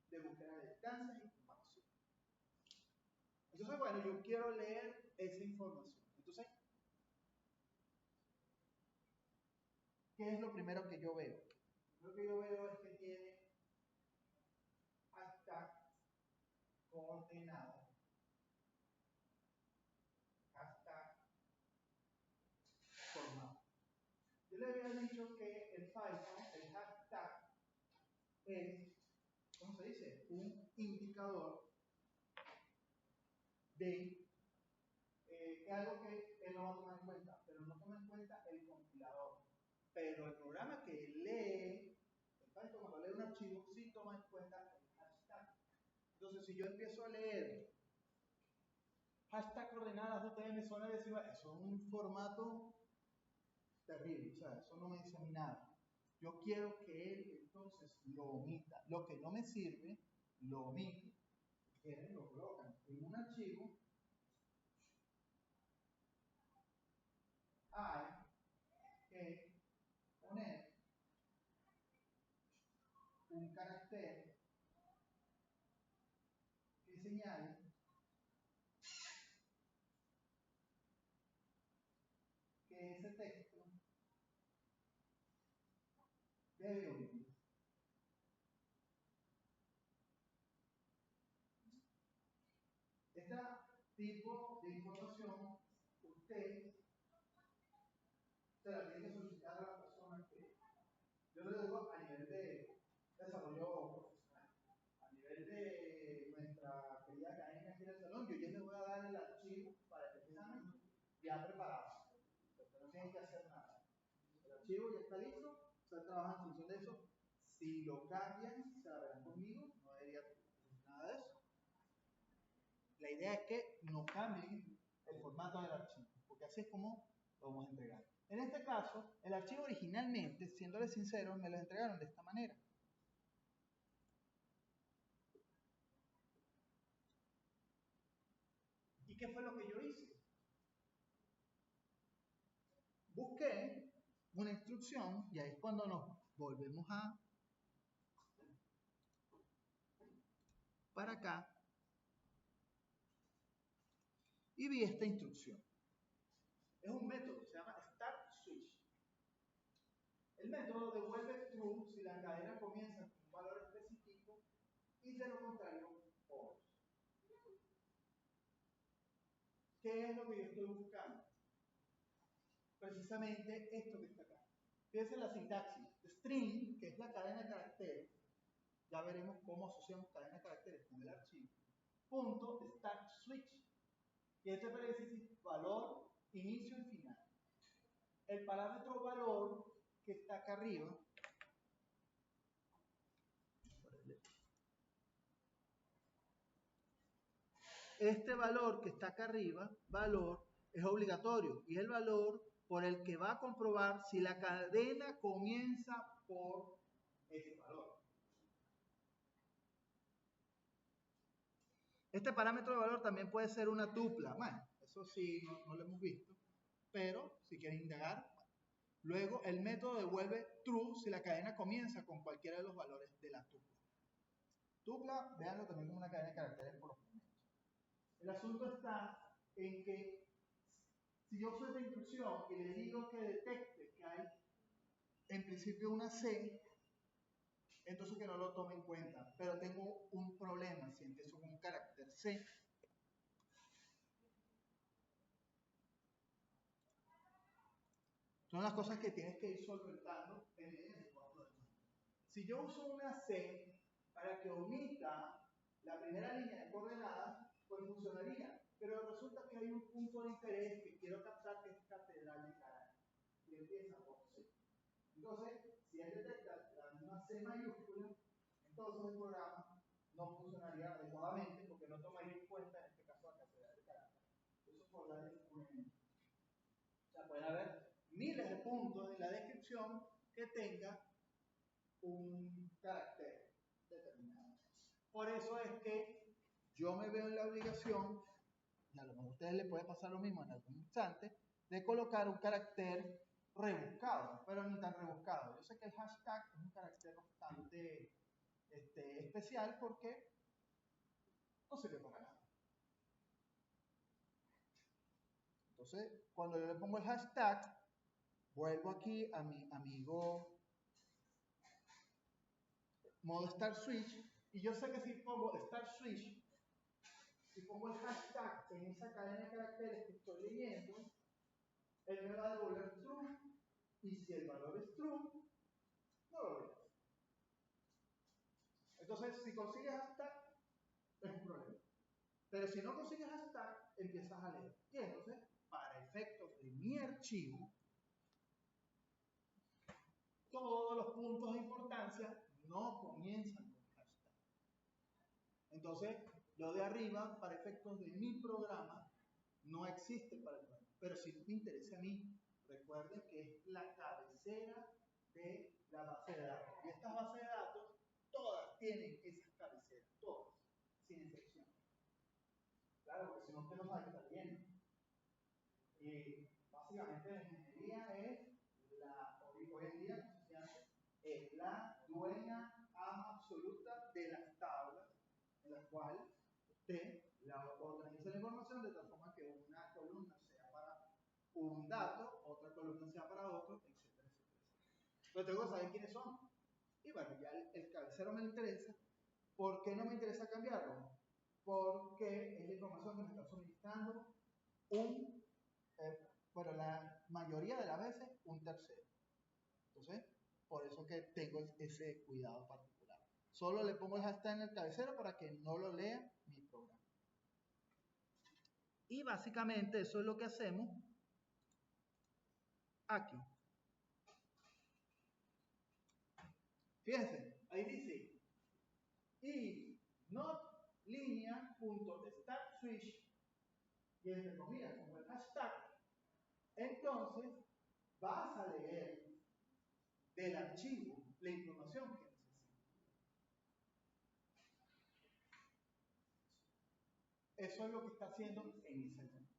de búsqueda de distancias y comparación. Entonces, bueno, yo quiero leer esa información. Entonces, ¿qué es lo primero que yo veo? Lo que yo veo es que tiene hashtag coordenado, hashtag formato. Yo le había dicho que el Python, el hashtag, es, ¿cómo se dice? Un indicador de algo que él no va a tomar en cuenta, pero no toma en cuenta el compilador. Pero el programa que lee, el Python cuando lee un archivo, sí toma en cuenta el hashtag. Entonces, si yo empiezo a leer hashtag coordenadas UTM zona decimal, eso es un formato terrible, o sea, eso no me dice a mí nada. Yo quiero que él entonces lo omita. Lo que no me sirve, lo omite. Quieren, lo colocan en un archivo. Hay que poner un carácter que señale que ese texto debe omitir. Este tipo de información usted se la tiene que solicitar a la persona que, yo le digo a nivel de desarrollo profesional, a nivel de nuestra querida academia aquí en el salón, yo ya les voy a dar el archivo para el examen ya preparado. Ustedes no tienen que hacer nada. El archivo ya está listo, ustedes trabajan en función de eso. Si lo cambian, se la verán conmigo, no debería nada de eso. La idea es que no cambien el formato del archivo, porque así es como lo vamos a entregar. En este caso, el archivo originalmente, siéndoles sinceros, me lo entregaron de esta manera. ¿Y qué fue lo que yo hice? Busqué una instrucción, y ahí es cuando nos volvemos para acá, y vi esta instrucción. Es un método, se llama start switch. El método devuelve true si la cadena comienza con un valor específico y de lo contrario, false. ¿Qué es lo que yo estoy buscando? Precisamente esto que está acá. Fíjense la sintaxis. String, que es la cadena de caracteres, ya veremos cómo asociamos cadena de caracteres con el archivo, punto start switch. Y este paréntesis, valor, inicio y final. El parámetro valor que está acá arriba, este valor que está acá arriba, valor, es obligatorio y es el valor por el que va a comprobar si la cadena comienza por ese valor. Este parámetro de valor también puede ser una tupla. Bueno, eso sí, no lo hemos visto, pero si quieres indagar. Luego, el método devuelve true si la cadena comienza con cualquiera de los valores de la tupla. Tupla, veanlo también como una cadena de caracteres por momentos. El asunto está en que si yo uso esta instrucción y le digo que detecte que hay en principio una C, entonces que no lo tome en cuenta. Pero tengo un problema si empiezo con un carácter C. Son las cosas que tienes que ir solventando en el cuadro de mano. Si yo uso una C para que omita la primera línea de coordenadas, pues funcionaría. Pero resulta que hay un punto de interés que quiero captar, que es catedral de carácter. Y empieza por C. Entonces, si él detecta la misma C mayúscula, entonces el programa no funcionaría adecuadamente porque no tomaría en cuenta, en este caso, la catedral de carácter. Eso por darles un ejemplo. O sea, pueden haber miles de puntos en la descripción que tenga un carácter determinado. Por eso es que yo me veo en la obligación, y a lo mejor a ustedes les puede pasar lo mismo en algún instante, de colocar un carácter rebuscado, pero ni tan rebuscado. Yo sé que el hashtag es un carácter bastante especial porque no sirve para nada. Entonces, cuando yo le pongo el hashtag, vuelvo aquí a mi amigo modo Start Switch, y yo sé que si pongo Start Switch, si pongo el hashtag en esa cadena de caracteres que estoy leyendo, él me va a devolver true, y si el valor es true, no lo leo. Entonces, si consigues hashtag, es un problema. Pero si no consigues hashtag, empiezas a leer. Y entonces, para efectos de mi archivo, todos los puntos de importancia no comienzan con hashtag. Entonces, lo de arriba, para efectos de mi programa, no existe para el programa. Pero si me interesa a mí, recuerden que es la cabecera de la base de datos. Y estas bases de datos, todas tienen esas cabeceras, todas, sin excepción. Claro, porque si no, usted no sabe qué está leyendo. Y básicamente la ingeniería es hoy en día, como se llama, es la dueña ama absoluta de las tablas en las cuales usted organiza la información de tal forma que una columna sea para un dato, otra columna sea para otro, etcétera, etcétera. Pero tengo que saber quiénes son. Y bueno, ya el cabecero me interesa. ¿Por qué no me interesa cambiarlo? Porque es la información que me está suministrando bueno, la mayoría de las veces, un tercero. Entonces, por eso que tengo ese cuidado particular. Solo le pongo el hashtag en el cabecero para que no lo lea mi programa. Y básicamente eso es lo que hacemos aquí. Fíjense, ahí dice y not línea.startSwitch y entre comillas como el hashtag. Entonces vas a leer del archivo la información que necesitas. Eso es lo que está haciendo en ese momento.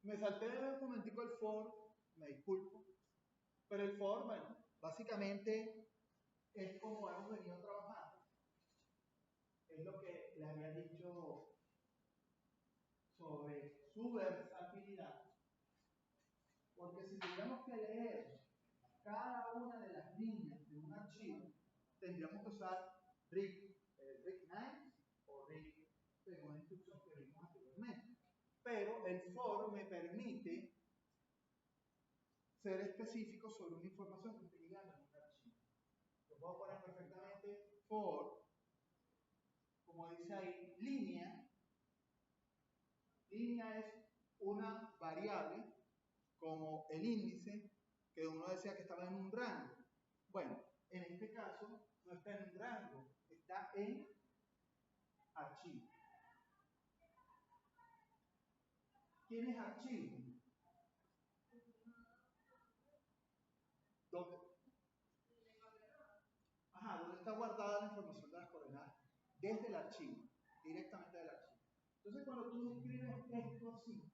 Me salté un momentico el for, me disculpo, pero el for, bueno, básicamente es como hemos venido trabajando. Es lo que les había dicho sobre su versatilidad. Porque si tuviéramos que leer cada una de las líneas de un archivo, tendríamos que usar RIC 9 o RIC, según la instrucción que vimos anteriormente. Pero el for me permite ser específico sobre una información que esté llegando en un archivo. Yo puedo poner perfectamente for, como dice ahí, línea. Línea es una variable como el índice, que uno decía que estaba en un rango. Bueno, en este caso no está en un rango, está en archivo. ¿Quién es archivo? ¿Dónde? Ajá, ¿dónde está guardada la información de las coordenadas? Desde el archivo, directamente del archivo. Entonces, cuando tú escribes esto así,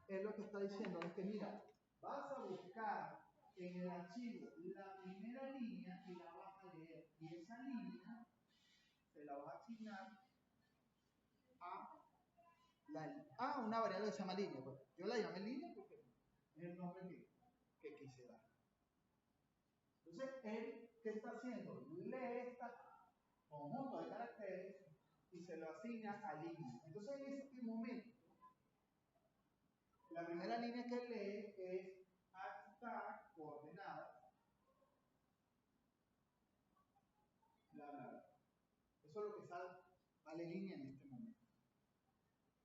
es lo que está diciendo, es que mira, vas a buscar en el archivo la primera línea y la vas a leer. Y esa línea se la vas a asignar a una variable que se llama línea. Yo la llamé línea porque es el nombre que que quise dar. Entonces, él, ¿qué está haciendo? Lee este conjunto de caracteres y se lo asigna a línea. Entonces, en este momento, la primera línea que lee es hashtag, coordenadas, bla, bla, bla. Eso es lo que vale línea en este momento.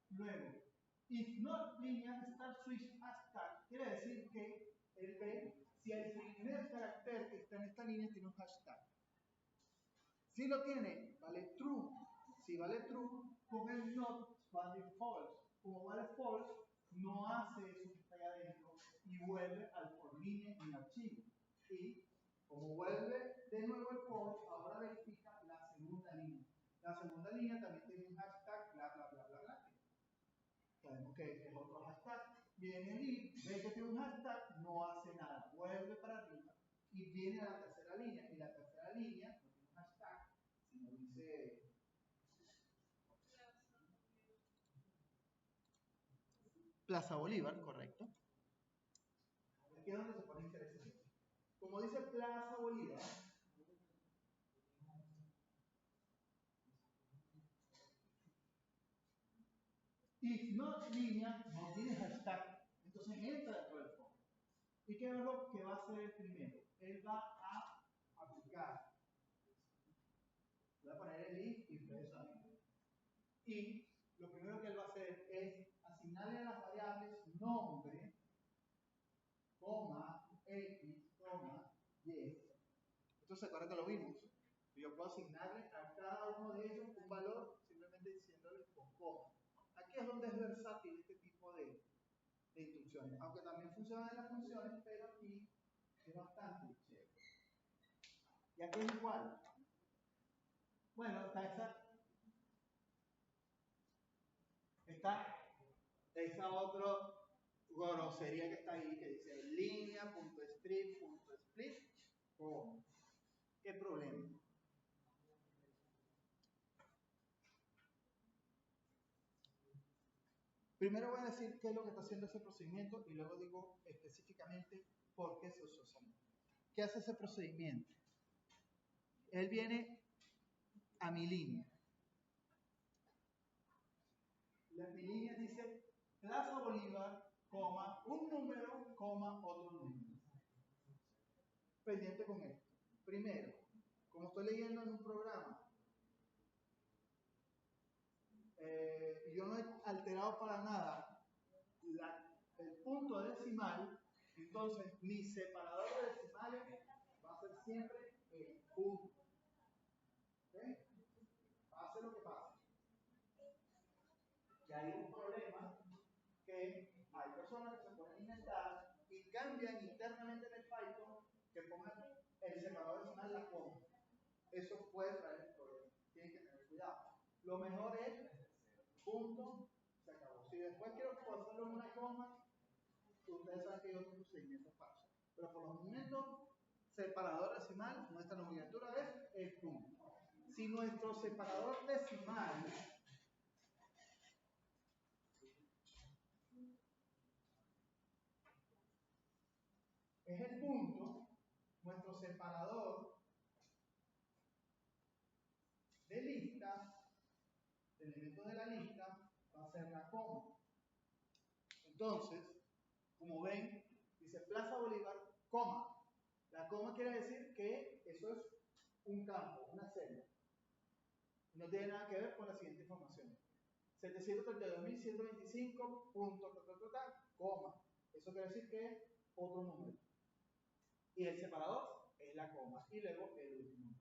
Luego, if not línea, start switch hashtag, quiere decir que él ve si el primer carácter que está en esta línea tiene un hashtag. Si lo tiene, vale true. Si vale true, con el not vale false. Como vale false, no hace eso que está ahí adentro y vuelve al for line en archivo. Y como vuelve de nuevo el false, ahora verifica la segunda línea. La segunda línea también tiene un hashtag, bla, bla, bla, bla, bla. Sabemos que es otro hashtag. Viene el if, ve que tiene un hashtag, no hace nada, vuelve para arriba y viene a la tercera línea. Y la tercera línea no tiene un hashtag, sino dice Plaza Bolívar, correcto. Aquí es donde se pone interesante. Como dice Plaza Bolívar, if not línea, no tiene hashtag, entonces entra dentro del fondo. ¿Y qué es lo que va a hacer primero? Él va a aplicar. Voy a poner el if y ustedes saben. Y lo primero que él va a hacer es asignarle a las variables nombre, coma, x, coma, y. Entonces, ¿se acuerdan que lo vimos? Yo puedo asignarle a cada uno de ellos un valor simplemente diciéndole con coma. Aquí es donde es versátil este tipo de instrucciones, aunque también funcionan en las funciones, pero aquí es bastante chévere. Y aquí es igual. Bueno, está esa otra grosería que está ahí, que dice línea.strip.split. Oh, ¿qué problema? Primero voy a decir qué es lo que está haciendo ese procedimiento y luego digo específicamente por qué se usa esa línea. ¿Qué hace ese procedimiento? Él viene a mi línea. Mi línea dice Plaza Bolívar, coma, un número, coma, otro número. Pendiente con esto. Primero, como estoy leyendo en un programa, yo no he alterado para nada el punto decimal, entonces mi separador de decimales va a ser siempre el punto. ¿Ok? Pase lo que pase. Y hay un problema que hay personas que se pueden inventar y cambian internamente en el Python que pongan el separador decimal la coma. Eso puede traer un problema. Tienen que tener cuidado. Lo mejor es punto, se acabó. Si después quiero pasarlo en una coma, ustedes saben que hay otros procedimientos para eso. Pero por los momentos, separador decimal, nuestra nomenclatura es el punto. Si nuestro separador decimal es el punto, nuestro separador de lista, de elementos de la lista, va a ser la coma. Entonces, como ven, dice Plaza Bolívar, coma. La coma quiere decir que eso es un campo, una celda. No tiene nada que ver con la siguiente información. 732.125 punto, coma. Eso quiere decir que es otro número. Y el separador es la coma. Y luego el último.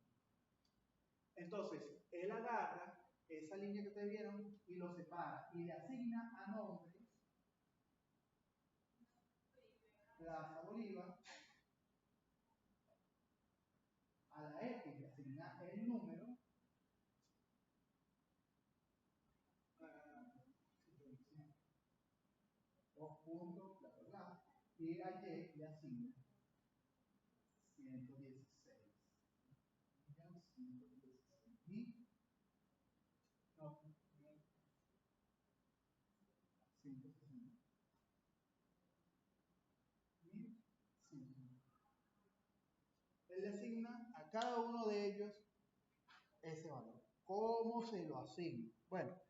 Entonces, él agarra esa línea que ustedes vieron y lo separa. Y le asigna a nombre Plaza Bolívar. A la X le asigna el número. Dos puntos, bla, bla, bla. Y a Y le asigna 116. 116.000. No, 160. le asigna a cada uno de ellos ese valor. ¿Cómo se lo asigna? Bueno,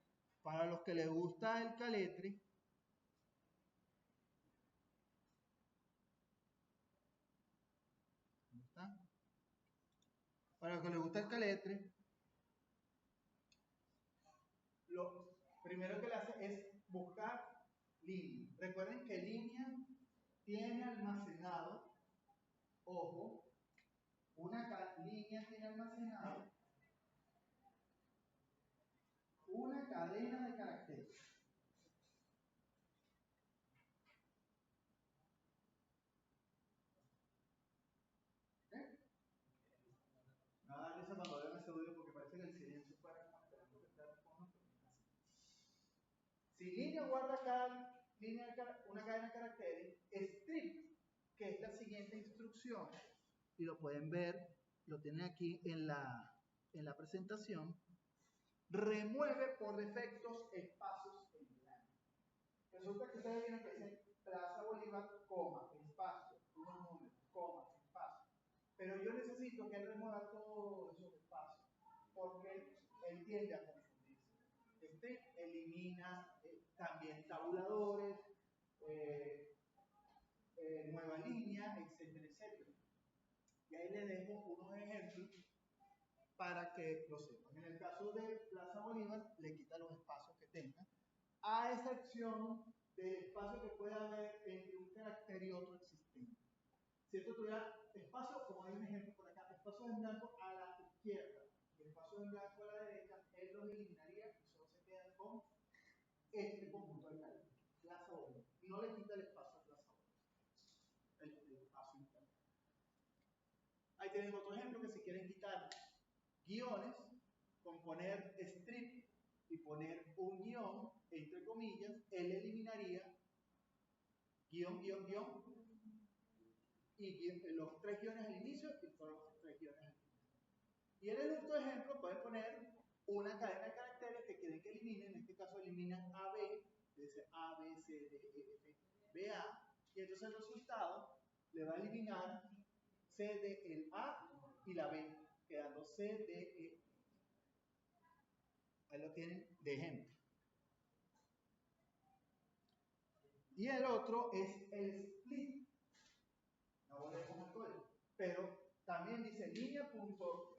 para los que les gusta el caletre, ¿dónde está? Para los que les gusta el caletre, lo primero que le hace es buscar línea. Recuerden que línea tiene almacenado, ojo, una línea tiene almacenado una cadena de caracteres. ¿Ok? Nada, risa cuando vean ese audio porque parece que el silencio fuera como esperando que estar con Si línea guarda cada línea una cadena de caracteres, strip, que es la siguiente instrucción, y lo pueden ver, lo tienen aquí en la presentación, remueve por defectos espacios en blanco. Resulta que ustedes vienen que dice Plaza Bolívar, coma, espacio, unos números, coma, espacio. Pero yo necesito que él remueva todos esos espacios, porque él tiende a confundirse. Elimina también tabuladores, nueva línea, etcétera, etcétera. Y ahí les dejo unos ejemplos para que lo sepan. En el caso de Plaza Bolívar, le quita los espacios que tenga, a excepción del espacio que pueda haber entre un carácter y otro existente. Si esto tuviera espacio, como hay un ejemplo por acá, espacios en blanco a la izquierda y espacios en blanco a la derecha, él los eliminaría y solo se queda con este conjunto de carácteres, Plaza Bolívar. Y no le quita el espacio a Plaza Bolívar, el espacio interno. Ahí tienen otro ejemplo que si quieren quitar guiones, con poner strip y poner un guión, entre comillas, él eliminaría guión, guión, guión, y los 3 guiones al inicio y los 3 guiones al final. Y en el otro ejemplo pueden poner una cadena de caracteres que quieren que eliminen, en este caso eliminan AB, dice A, B, C, D, E, F, B, A, y entonces el resultado le va a eliminar C, D, el A y la B, quedando C, D, E. Ahí lo tienen de ejemplo. Y el otro es el split. No volvemos al código. Pero también dice línea punto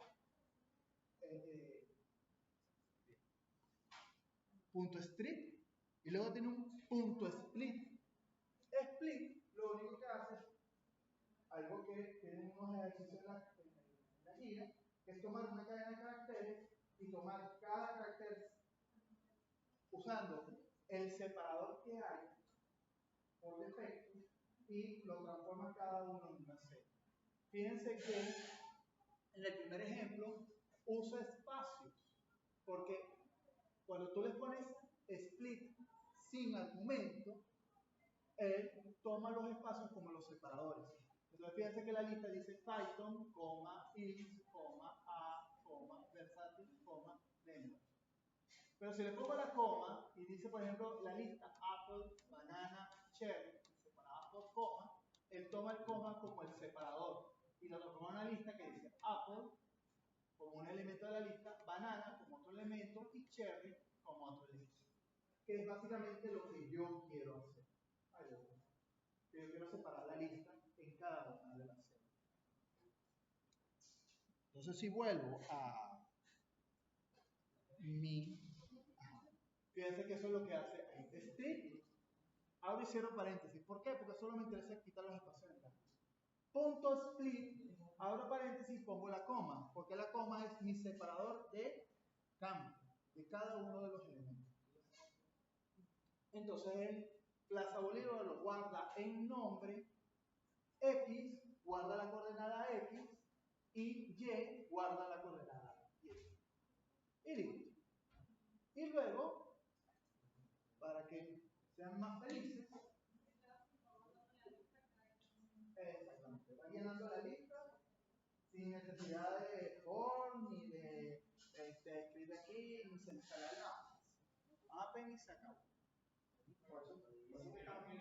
strip y luego tiene un punto split. Split lo único que hace es algo que tienen unos ejercicios en la guía, que es tomar una cadena de caracteres y tomar cada carácter usando el separador que hay por defecto y lo transforma cada uno en una serie. Fíjense que en el primer ejemplo usa espacios, porque cuando tú les pones split sin argumento, él toma los espacios como los separadores. Entonces fíjense que la lista dice Python, is, a, versátil, lengua. Pero si le pongo la coma y dice, por ejemplo, la lista Apple, banana, cherry, separadas por coma, él toma el coma como el separador y lo transforma en una lista que dice Apple como un elemento de la lista, banana como otro elemento y cherry como otro elemento. Que es básicamente lo que yo quiero hacer. Que yo quiero separar la lista en cada una de las celdas. Entonces, si vuelvo a fíjense que eso es lo que hace strip, abro y cierro paréntesis. ¿Por qué? Porque solo me interesa quitar los espacios en blanco. Punto split, abro paréntesis, pongo la coma, porque la coma es mi separador de cambio de cada uno de los elementos. Entonces, el Plaza Bolívar lo guarda en nombre, X guarda la coordenada X y Y guarda la coordenada Y. Y listo. Y luego, para que sean más felices, exactamente, va llenando la lista sin necesidad de for ni de escribir aquí, ni se instala nada. Apen y se acabó. Por eso que también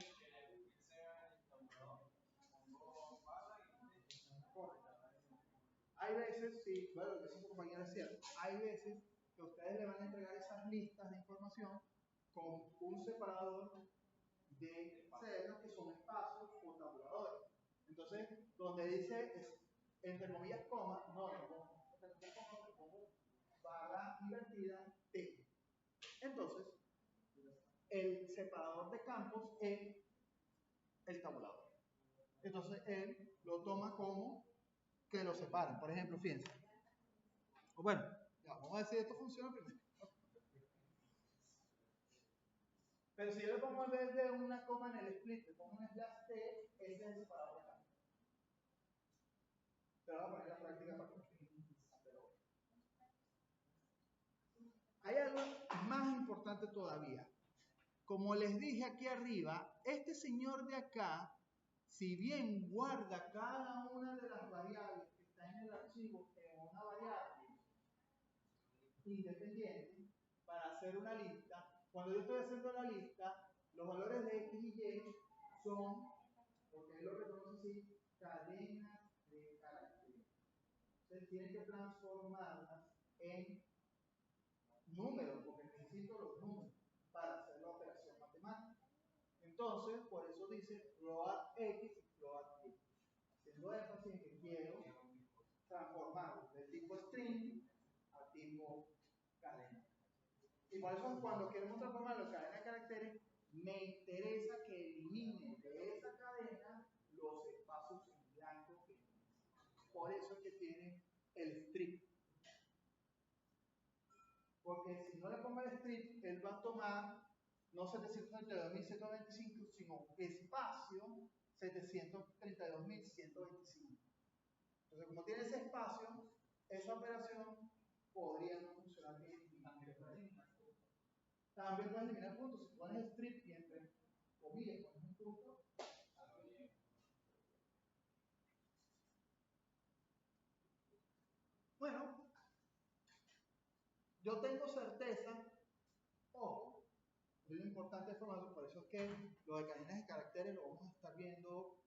hay veces, sí, bueno, lo que dice tu compañero es cierto, hay veces que ustedes le van a entregar esas listas de información con un separador de celdas que son espacios o tabuladores. Entonces, donde dice, entre comillas, coma, no, entre comillas, pongo barra invertida T. Entonces, el separador de campos es el tabulador. Entonces, él lo toma como que lo separan. Por ejemplo, fíjense. Bueno, ya, vamos a ver si esto funciona primero. Pero si yo le pongo en vez de una coma en el split, le pongo un slash T, ese es el separador de campos. Pero vamos a poner la práctica para que hay algo más importante todavía. Como les dije aquí arriba, este señor de acá, si bien guarda cada una de las variables que está en el archivo en una variable independiente para hacer una lista, cuando yo estoy haciendo la lista, los valores de X y Y son, porque él lo reconoce así, cadenas de caracteres. Entonces tiene que transformarlas en números, porque necesito los números para hacer la operación matemática. Entonces, por eso dice float X y float Y, haciendo énfasis en que quiero transformar de tipo string a tipo cadena. Y por eso cuando queremos transformarlo en cadena de caracteres, me interesa que elimine de esa cadena los espacios en blanco que necesito. Por eso es que tiene el strip. Porque si no le pongo el strip, él va a tomar no 732.125, sino espacio 732.125. Entonces, como tiene ese espacio, esa operación podría no funcionar bien. También puedes eliminar puntos. Si pones strip y entre comillas pones un punto, bueno, yo tengo certeza, ojo, es lo importante de formato, por eso es que lo de cadenas de caracteres lo vamos a estar viendo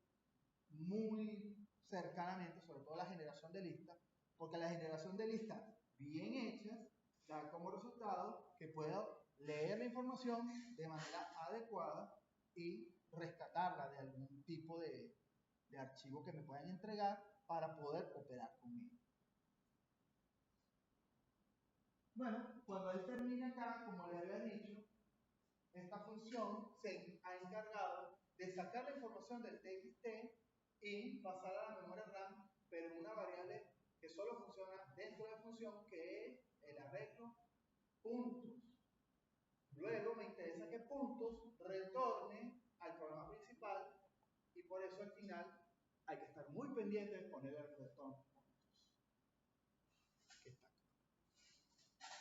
muy cercanamente, sobre todo la generación de listas, porque la generación de listas bien hechas da como resultado que puedo leer la información de manera adecuada y rescatarla de algún tipo de archivo que me puedan entregar para poder operar con él. Bueno, cuando él termina acá, como les había dicho, esta función se ha encargado de sacar la información del TXT y pasar a la memoria RAM, pero en una variable que solo funciona dentro de la función, que es el arreglo puntos. Luego me interesa que puntos retorne al programa principal y por eso al final hay que estar muy pendiente de poner el retorno puntos. Que está acá.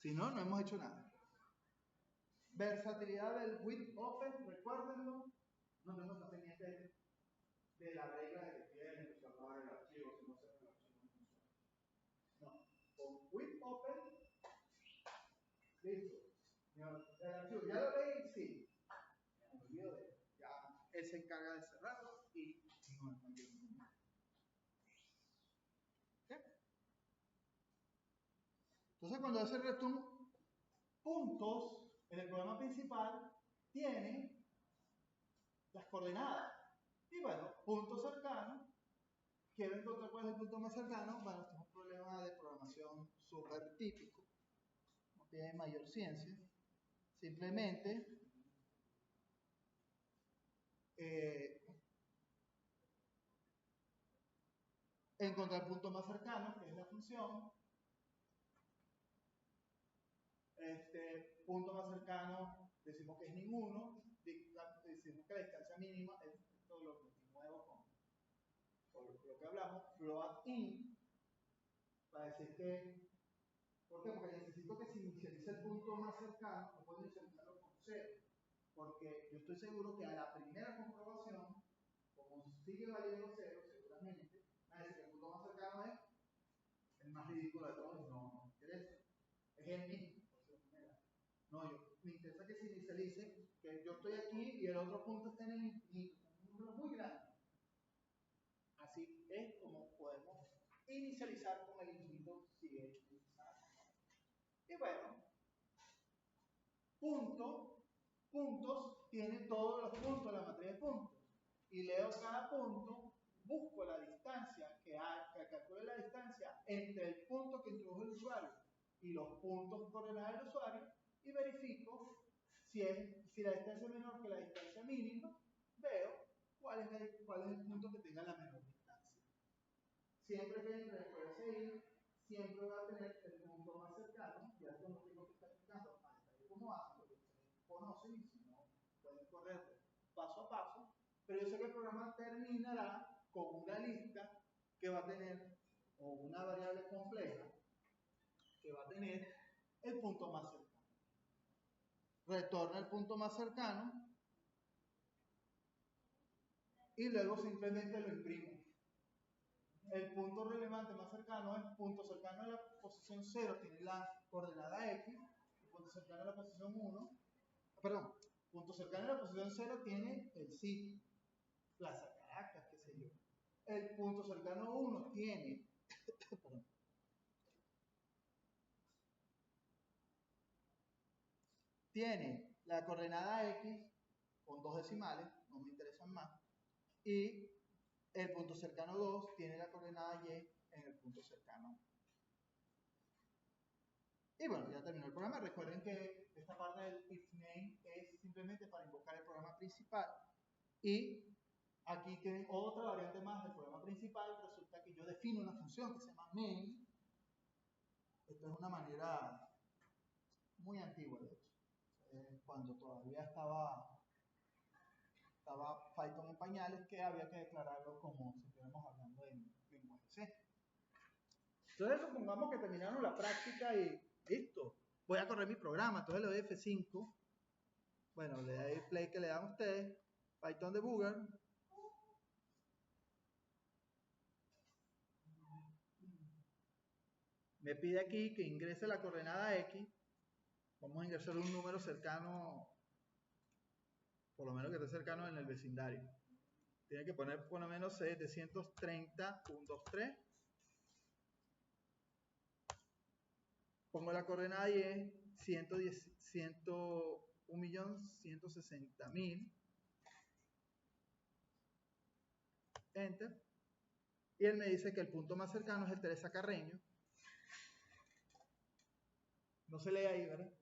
Si no, no hemos hecho nada. Versatilidad del with open, recuérdenlo. No tenemos que estar pendientes de la regla de que tiene que salvar el archivo, si no se el archivo no funciona. No, con with open, listo. El archivo, ¿ya lo leí? Sí. Me olvido de él. Ya él se encarga de cerrarlo y no es mayor. Entonces, cuando hace return puntos en el programa principal, tiene las coordenadas. Y bueno, punto cercano. Quiero encontrar cuál es el punto más cercano. Bueno, este es un problema de programación súper típico. No tiene mayor ciencia. Simplemente encontrar el punto más cercano, que es la función. Este punto más cercano decimos que es ninguno. Decimos que la distancia mínima es todo lo que muevo con lo que hablamos. Float in, para decir que, ¿por qué? Porque necesito que se inicialice el punto más cercano, no puedo inicializarlo con 0, porque yo estoy seguro que a la primera comprobación, como sigue valiendo 0, seguramente, va a decir que el punto más cercano es el más ridículo de todos. No interesa, es el mismo, por decirlo de manera. No, me interesa que se inicialice, que yo estoy aquí y el otro punto está en el infinito, un número muy grande. Así es como podemos inicializar con el infinito si es necesario. Y bueno, puntos, tiene todos los puntos, la matriz de puntos. Y leo cada punto, busco la distancia que calcule la distancia entre el punto que introdujo el usuario y los puntos coordenadas del usuario y verifico si la distancia es menor que la distancia mínima, veo cuál es el punto que tenga la menor distancia. Siempre que entre por ese i, siempre va a tener el punto más cercano, ya esto no tengo que estar explicando a detalle cómo hace, porque ustedes conocen y si no, pueden correr paso a paso, pero yo sé que el programa terminará con una lista que va a tener, o una variable compleja, que va a tener el punto más cercano. Retorna el punto más cercano y luego simplemente lo imprimo. El punto relevante más cercano es punto cercano a la posición 0, tiene la coordenada x, y punto cercano a la posición 1, perdón, punto cercano a la posición 0 tiene el sitio, Plaza Caracas, qué sé yo. El punto cercano a 1 tiene, tiene la coordenada x con 2 decimales, no me interesan más, y el punto cercano 2 tiene la coordenada y en el punto cercano. Y bueno, ya terminó el programa. Recuerden que esta parte del if name es simplemente para invocar el programa principal. Y aquí tienen otra variante más del programa principal. Resulta que yo defino una función que se llama main. Esto es una manera muy antigua, de hecho. Cuando todavía estaba Python en pañales, que había que declararlo como si estuviéramos hablando en lenguaje C. Entonces supongamos que terminaron la práctica y listo, voy a correr mi programa, entonces le doy F5, bueno, le doy play que le dan ustedes, Python debugger, me pide aquí que ingrese la coordenada X, vamos a ingresar un número cercano, por lo menos que esté cercano en el vecindario, tiene que poner por lo menos 730.123, pongo la coordenada Y, 1.160.000, enter, y él me dice que el punto más cercano es el Teresa Carreño. No se lee ahí, ¿verdad?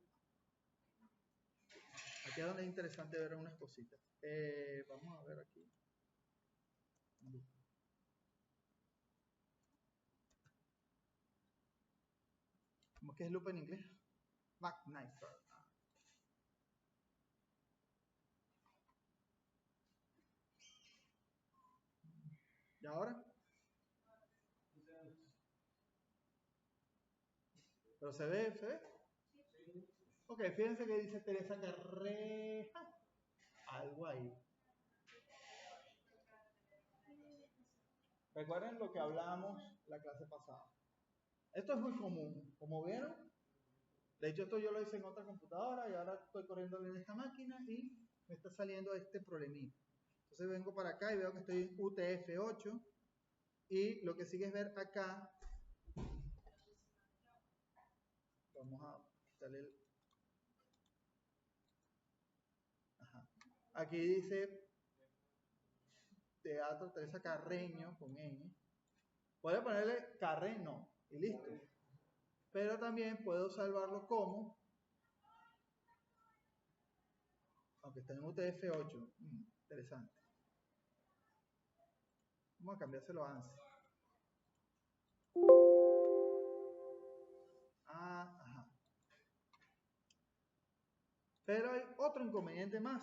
Aquí es donde es interesante ver unas cositas. Vamos a ver aquí. ¿Cómo que es loop en inglés? McNifer. ¿Y ahora? ¿Pero se ve? ¿Se ve? Ok, fíjense que dice Teresa Carreja. Algo ahí. Recuerden lo que hablamos la clase pasada. Esto es muy común. Como vieron, de hecho esto yo lo hice en otra computadora y ahora estoy corriendo en esta máquina y me está saliendo este problemita. Entonces vengo para acá y veo que estoy en UTF-8 y lo que sigue es ver acá. Vamos a quitarle el... Ajá. Aquí dice Teatro Teresa Carreño con N. Puedo ponerle Carreño y listo. Pero también puedo salvarlo como, aunque está en UTF-8. Interesante. Vamos a cambiárselo a ANSI. Ajá. Pero hay otro inconveniente más.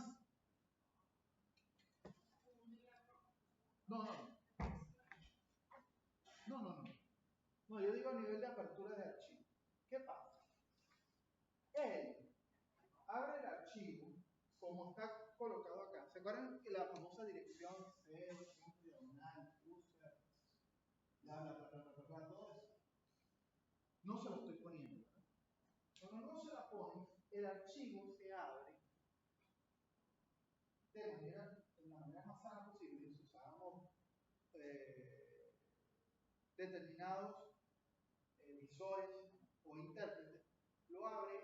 No, yo digo a nivel de apertura de archivo. ¿Qué pasa? Él abre el archivo como está colocado acá. ¿Se acuerdan que la famosa dirección C, diagonal, user, todo eso? No se lo estoy poniendo. Cuando no se la pones, el archivo se abre de la manera más sana posible. Si usábamos determinados visores o intérpretes, lo abre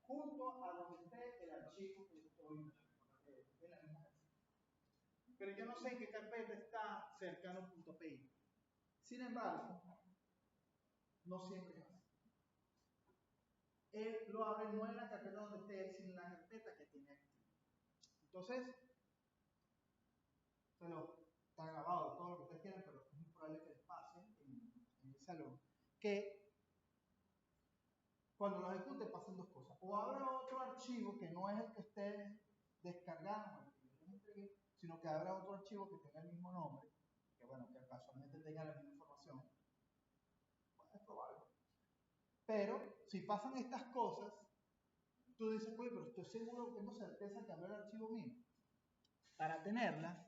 junto a donde esté el archivo que estoy en la misma carpeta. Pero yo no sé en qué carpeta está cercano.py. Sin embargo, no siempre es así. Él lo abre no en la carpeta donde esté, sino en la carpeta que tiene activa. Entonces, está grabado todo lo que ustedes quieran, pero es muy probable que les pase en el salón que cuando lo ejecute pasen dos cosas. O abra otro archivo que no es el que ustedes descargaron, el que yo les entregué, sino que abra otro archivo que tenga el mismo nombre, que bueno, que casualmente tenga la misma información. Bueno, es probable. Pero si pasan estas cosas, tú dices, oye, pero estoy seguro, tengo certeza que abrió el archivo mío. Para tenerla,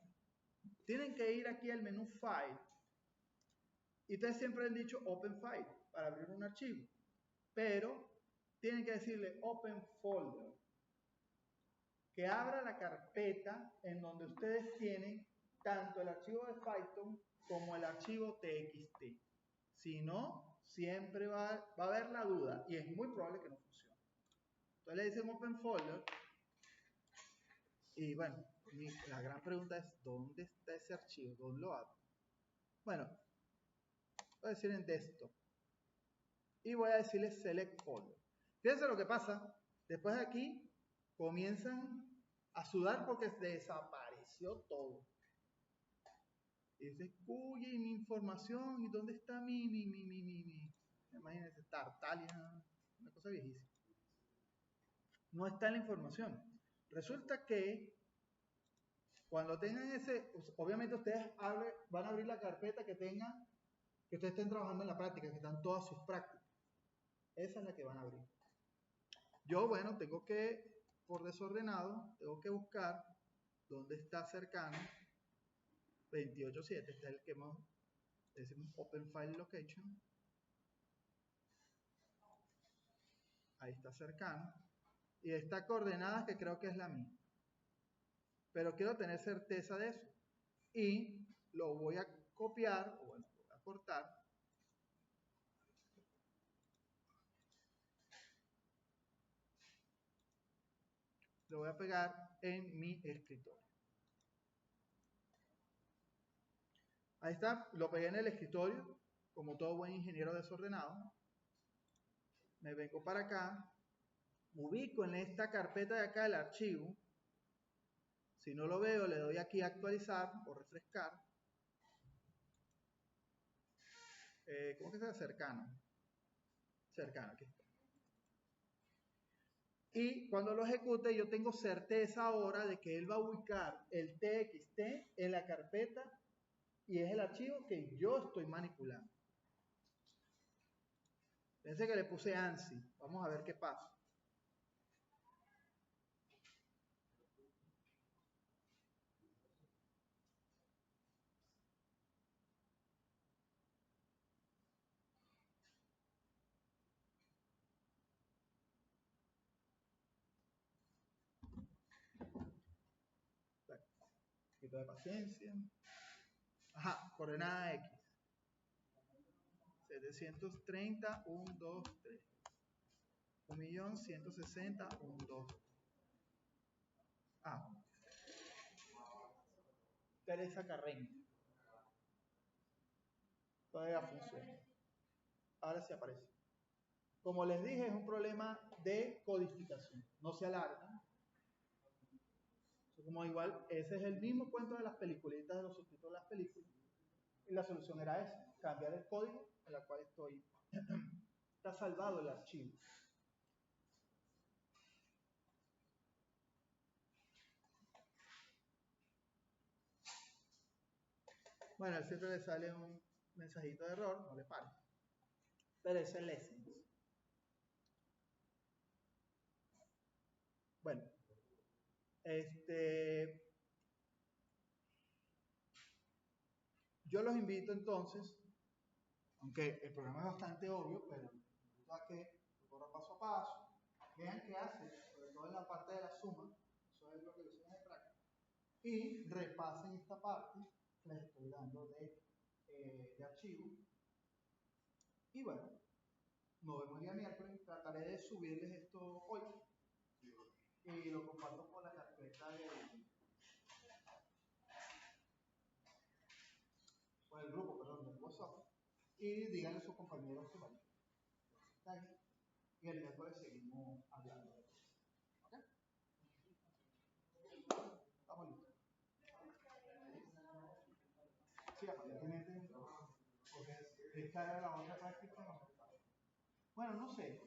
tienen que ir aquí al menú File. Y ustedes siempre han dicho Open File para abrir un archivo. Pero tienen que decirle Open Folder. Que abra la carpeta en donde ustedes tienen tanto el archivo de Python como el archivo TXT. Si no, siempre va a haber la duda y es muy probable que no funcione. Entonces le dicen Open Folder. Y bueno, la gran pregunta es, ¿dónde está ese archivo? ¿Dónde lo abro? Bueno, voy a decir en Desktop. Y voy a decirle Select Folder. Fíjense lo que pasa. Después de aquí, comienzan a sudar porque desapareció todo. Y dice, uy, mi información, ¿y dónde está mi? Imagínense, Tartalia, una cosa viejísima. No está en la información. Resulta que cuando tengan ese, pues, obviamente ustedes van a abrir la carpeta que tengan, que ustedes estén trabajando en la práctica, que están todas sus prácticas. Esa es la que van a abrir. Yo, bueno, tengo que, por desordenado, tengo que buscar dónde está cercano 28.7, este es el que decimos Open File Location. Ahí está cercano. Y está coordenada que creo que es la misma. Pero quiero tener certeza de eso. Y lo voy a copiar, o bueno, lo voy a cortar. Lo voy a pegar en mi escritorio. Ahí está, lo pegué en el escritorio, como todo buen ingeniero desordenado. Me vengo para acá, ubico en esta carpeta de acá el archivo. Si no lo veo, le doy aquí a actualizar o refrescar. ¿Cómo que sea? Cercano. Cercano, aquí está. Y cuando lo ejecute, yo tengo certeza ahora de que él va a ubicar el TXT en la carpeta y es el archivo que yo estoy manipulando. Fíjense que le puse ANSI. Vamos a ver qué pasa. Bueno, un poquito de paciencia. Ajá, coordenada X. 730, 1, 2, 3. 1.160.000, 1, 2. Ah, Teresa Carreño. Todavía funciona. Ahora sí aparece. Como les dije, es un problema de codificación. No se alarga. Como igual, ese es el mismo cuento de las peliculitas, de los subtítulos de las películas. Y la solución era esa, cambiar el código en el cual estoy. Está salvado el archivo. Bueno, al siempre le sale un mensajito de error, no le pare. Pero ese es el essence. Bueno, yo los invito entonces, aunque el programa es bastante obvio, pero invito a que corran paso a paso, vean qué hace, sobre todo en la parte de la suma, eso es lo que hicimos de práctica, y repasen esta parte que les estoy dando de archivo, Y bueno, nos vemos el día miércoles. Trataré de subirles esto hoy y lo comparto con la carpeta con el grupo, perdón, del WhatsApp. Y díganle a sus compañeros que vayan. Está ahí. Y el miércoles seguimos hablando. ¿Ok? Estamos listos. Sí, aparentemente, porque esta era la otra práctica. Bueno, no sé.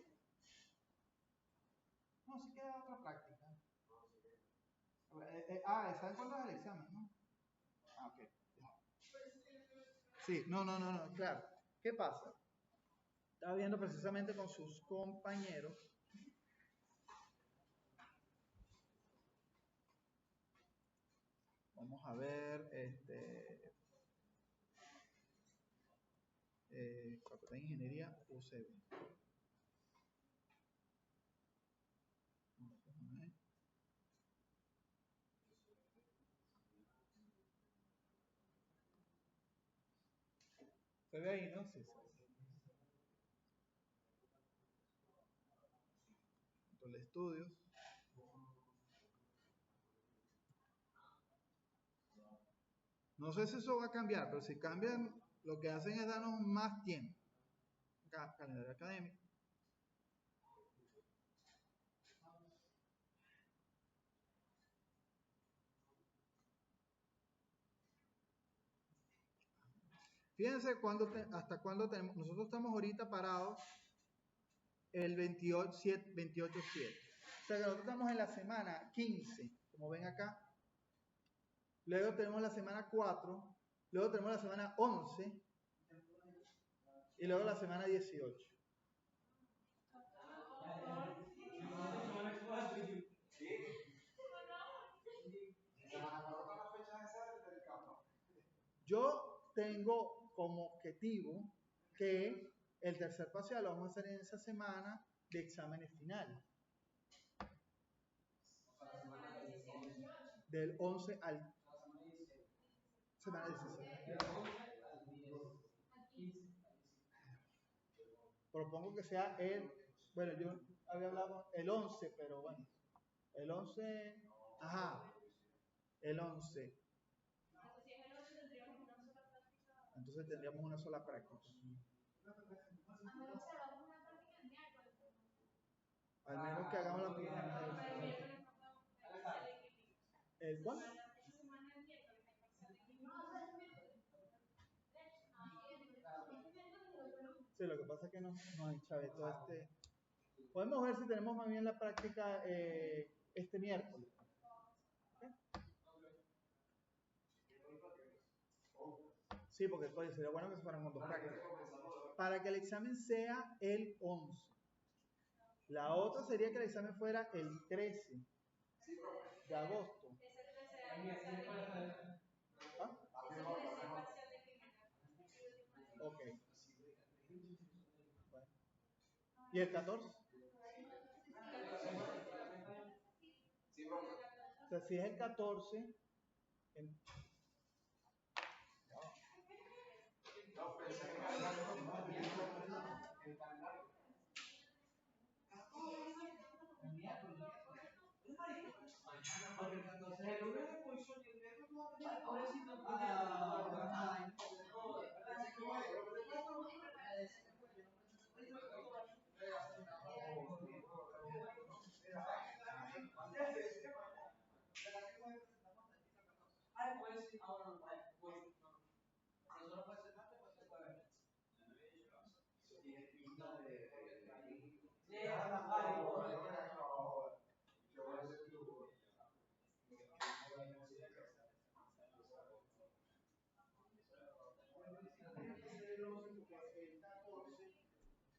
No, sí queda otra práctica. ¿Saben cuándo es el examen, no? Ah, ok. Sí, no, claro. ¿Qué pasa? Estaba viendo precisamente con sus compañeros. Vamos a ver, Facultad de Ingeniería UCB. Se ve ahí, ¿no? Sí, sí. Control de estudios. No sé si eso va a cambiar, pero si cambian, lo que hacen es darnos más tiempo. Calendario académico. Fíjense hasta cuándo tenemos. Nosotros estamos ahorita parados el 28-7. O sea que nosotros estamos en la semana 15, como ven acá. Luego tenemos la semana 4. Luego tenemos la semana 11. Y luego la semana 18. Yo tengo como objetivo que el tercer parcial lo vamos a hacer en esa semana de exámenes finales. Del 11 al semana 16. Propongo que sea bueno, yo había hablado el 11, pero bueno, el 11, ajá, el 11. Entonces tendríamos una sola práctica. Al menos que hagamos la primera. ¿El cuál? Sí, lo que pasa es que nos enchavetó Podemos ver si tenemos más bien la práctica este miércoles. ¿Okay? Sí, porque sería bueno que se fueran con dos prácticas. Para que el examen sea el 11. La otra sería que el examen fuera el 13 de agosto. ¿Ah? Ok. Bueno. ¿Y el 14? O sea, si es el 14,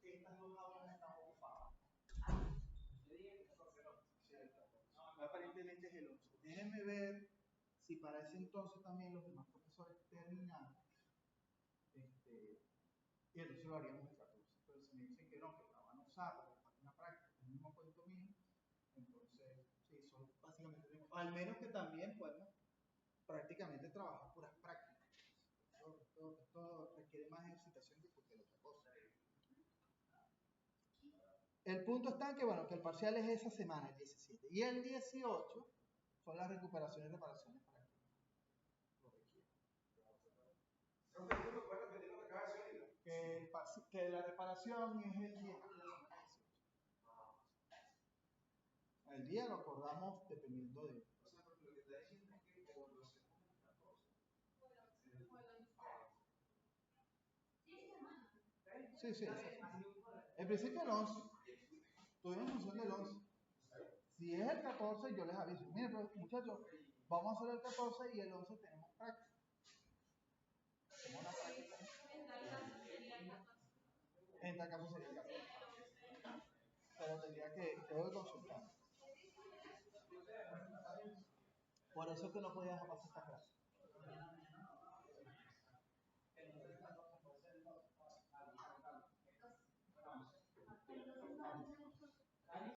estas dos aulas están ocupadas. Aparentemente es el 11. Déjenme ver si para ese entonces también los demás profesores terminan. Y entonces lo haríamos el 14. Pero si me dicen que no, que la van a usar, porque falta una práctica, el mismo cuento mío, entonces, sí, son básicamente, al menos que también podemos prácticamente trabajar puras prácticas. Esto requiere más ejercitación que cualquier otra cosa. el punto está en que, bueno, que el parcial es esa semana, el 17. Y el 18 son las recuperaciones y reparaciones para que lo requiera. Que la reparación es el 10 de la semana 18. El día lo acordamos dependiendo de... O sea, porque lo que está diciendo es que como lo hacemos el 14. Sí, sí. En principio el 11. Tuvimos función del 11. Si es el 14, yo les aviso. Miren, pero, muchachos, vamos a hacer el 14 y el 11 tenemos práctica. Tenemos una práctica. En tal caso sería el 14. Pero tendría que consultar. Por eso es que no podía dejar pasar esta clase.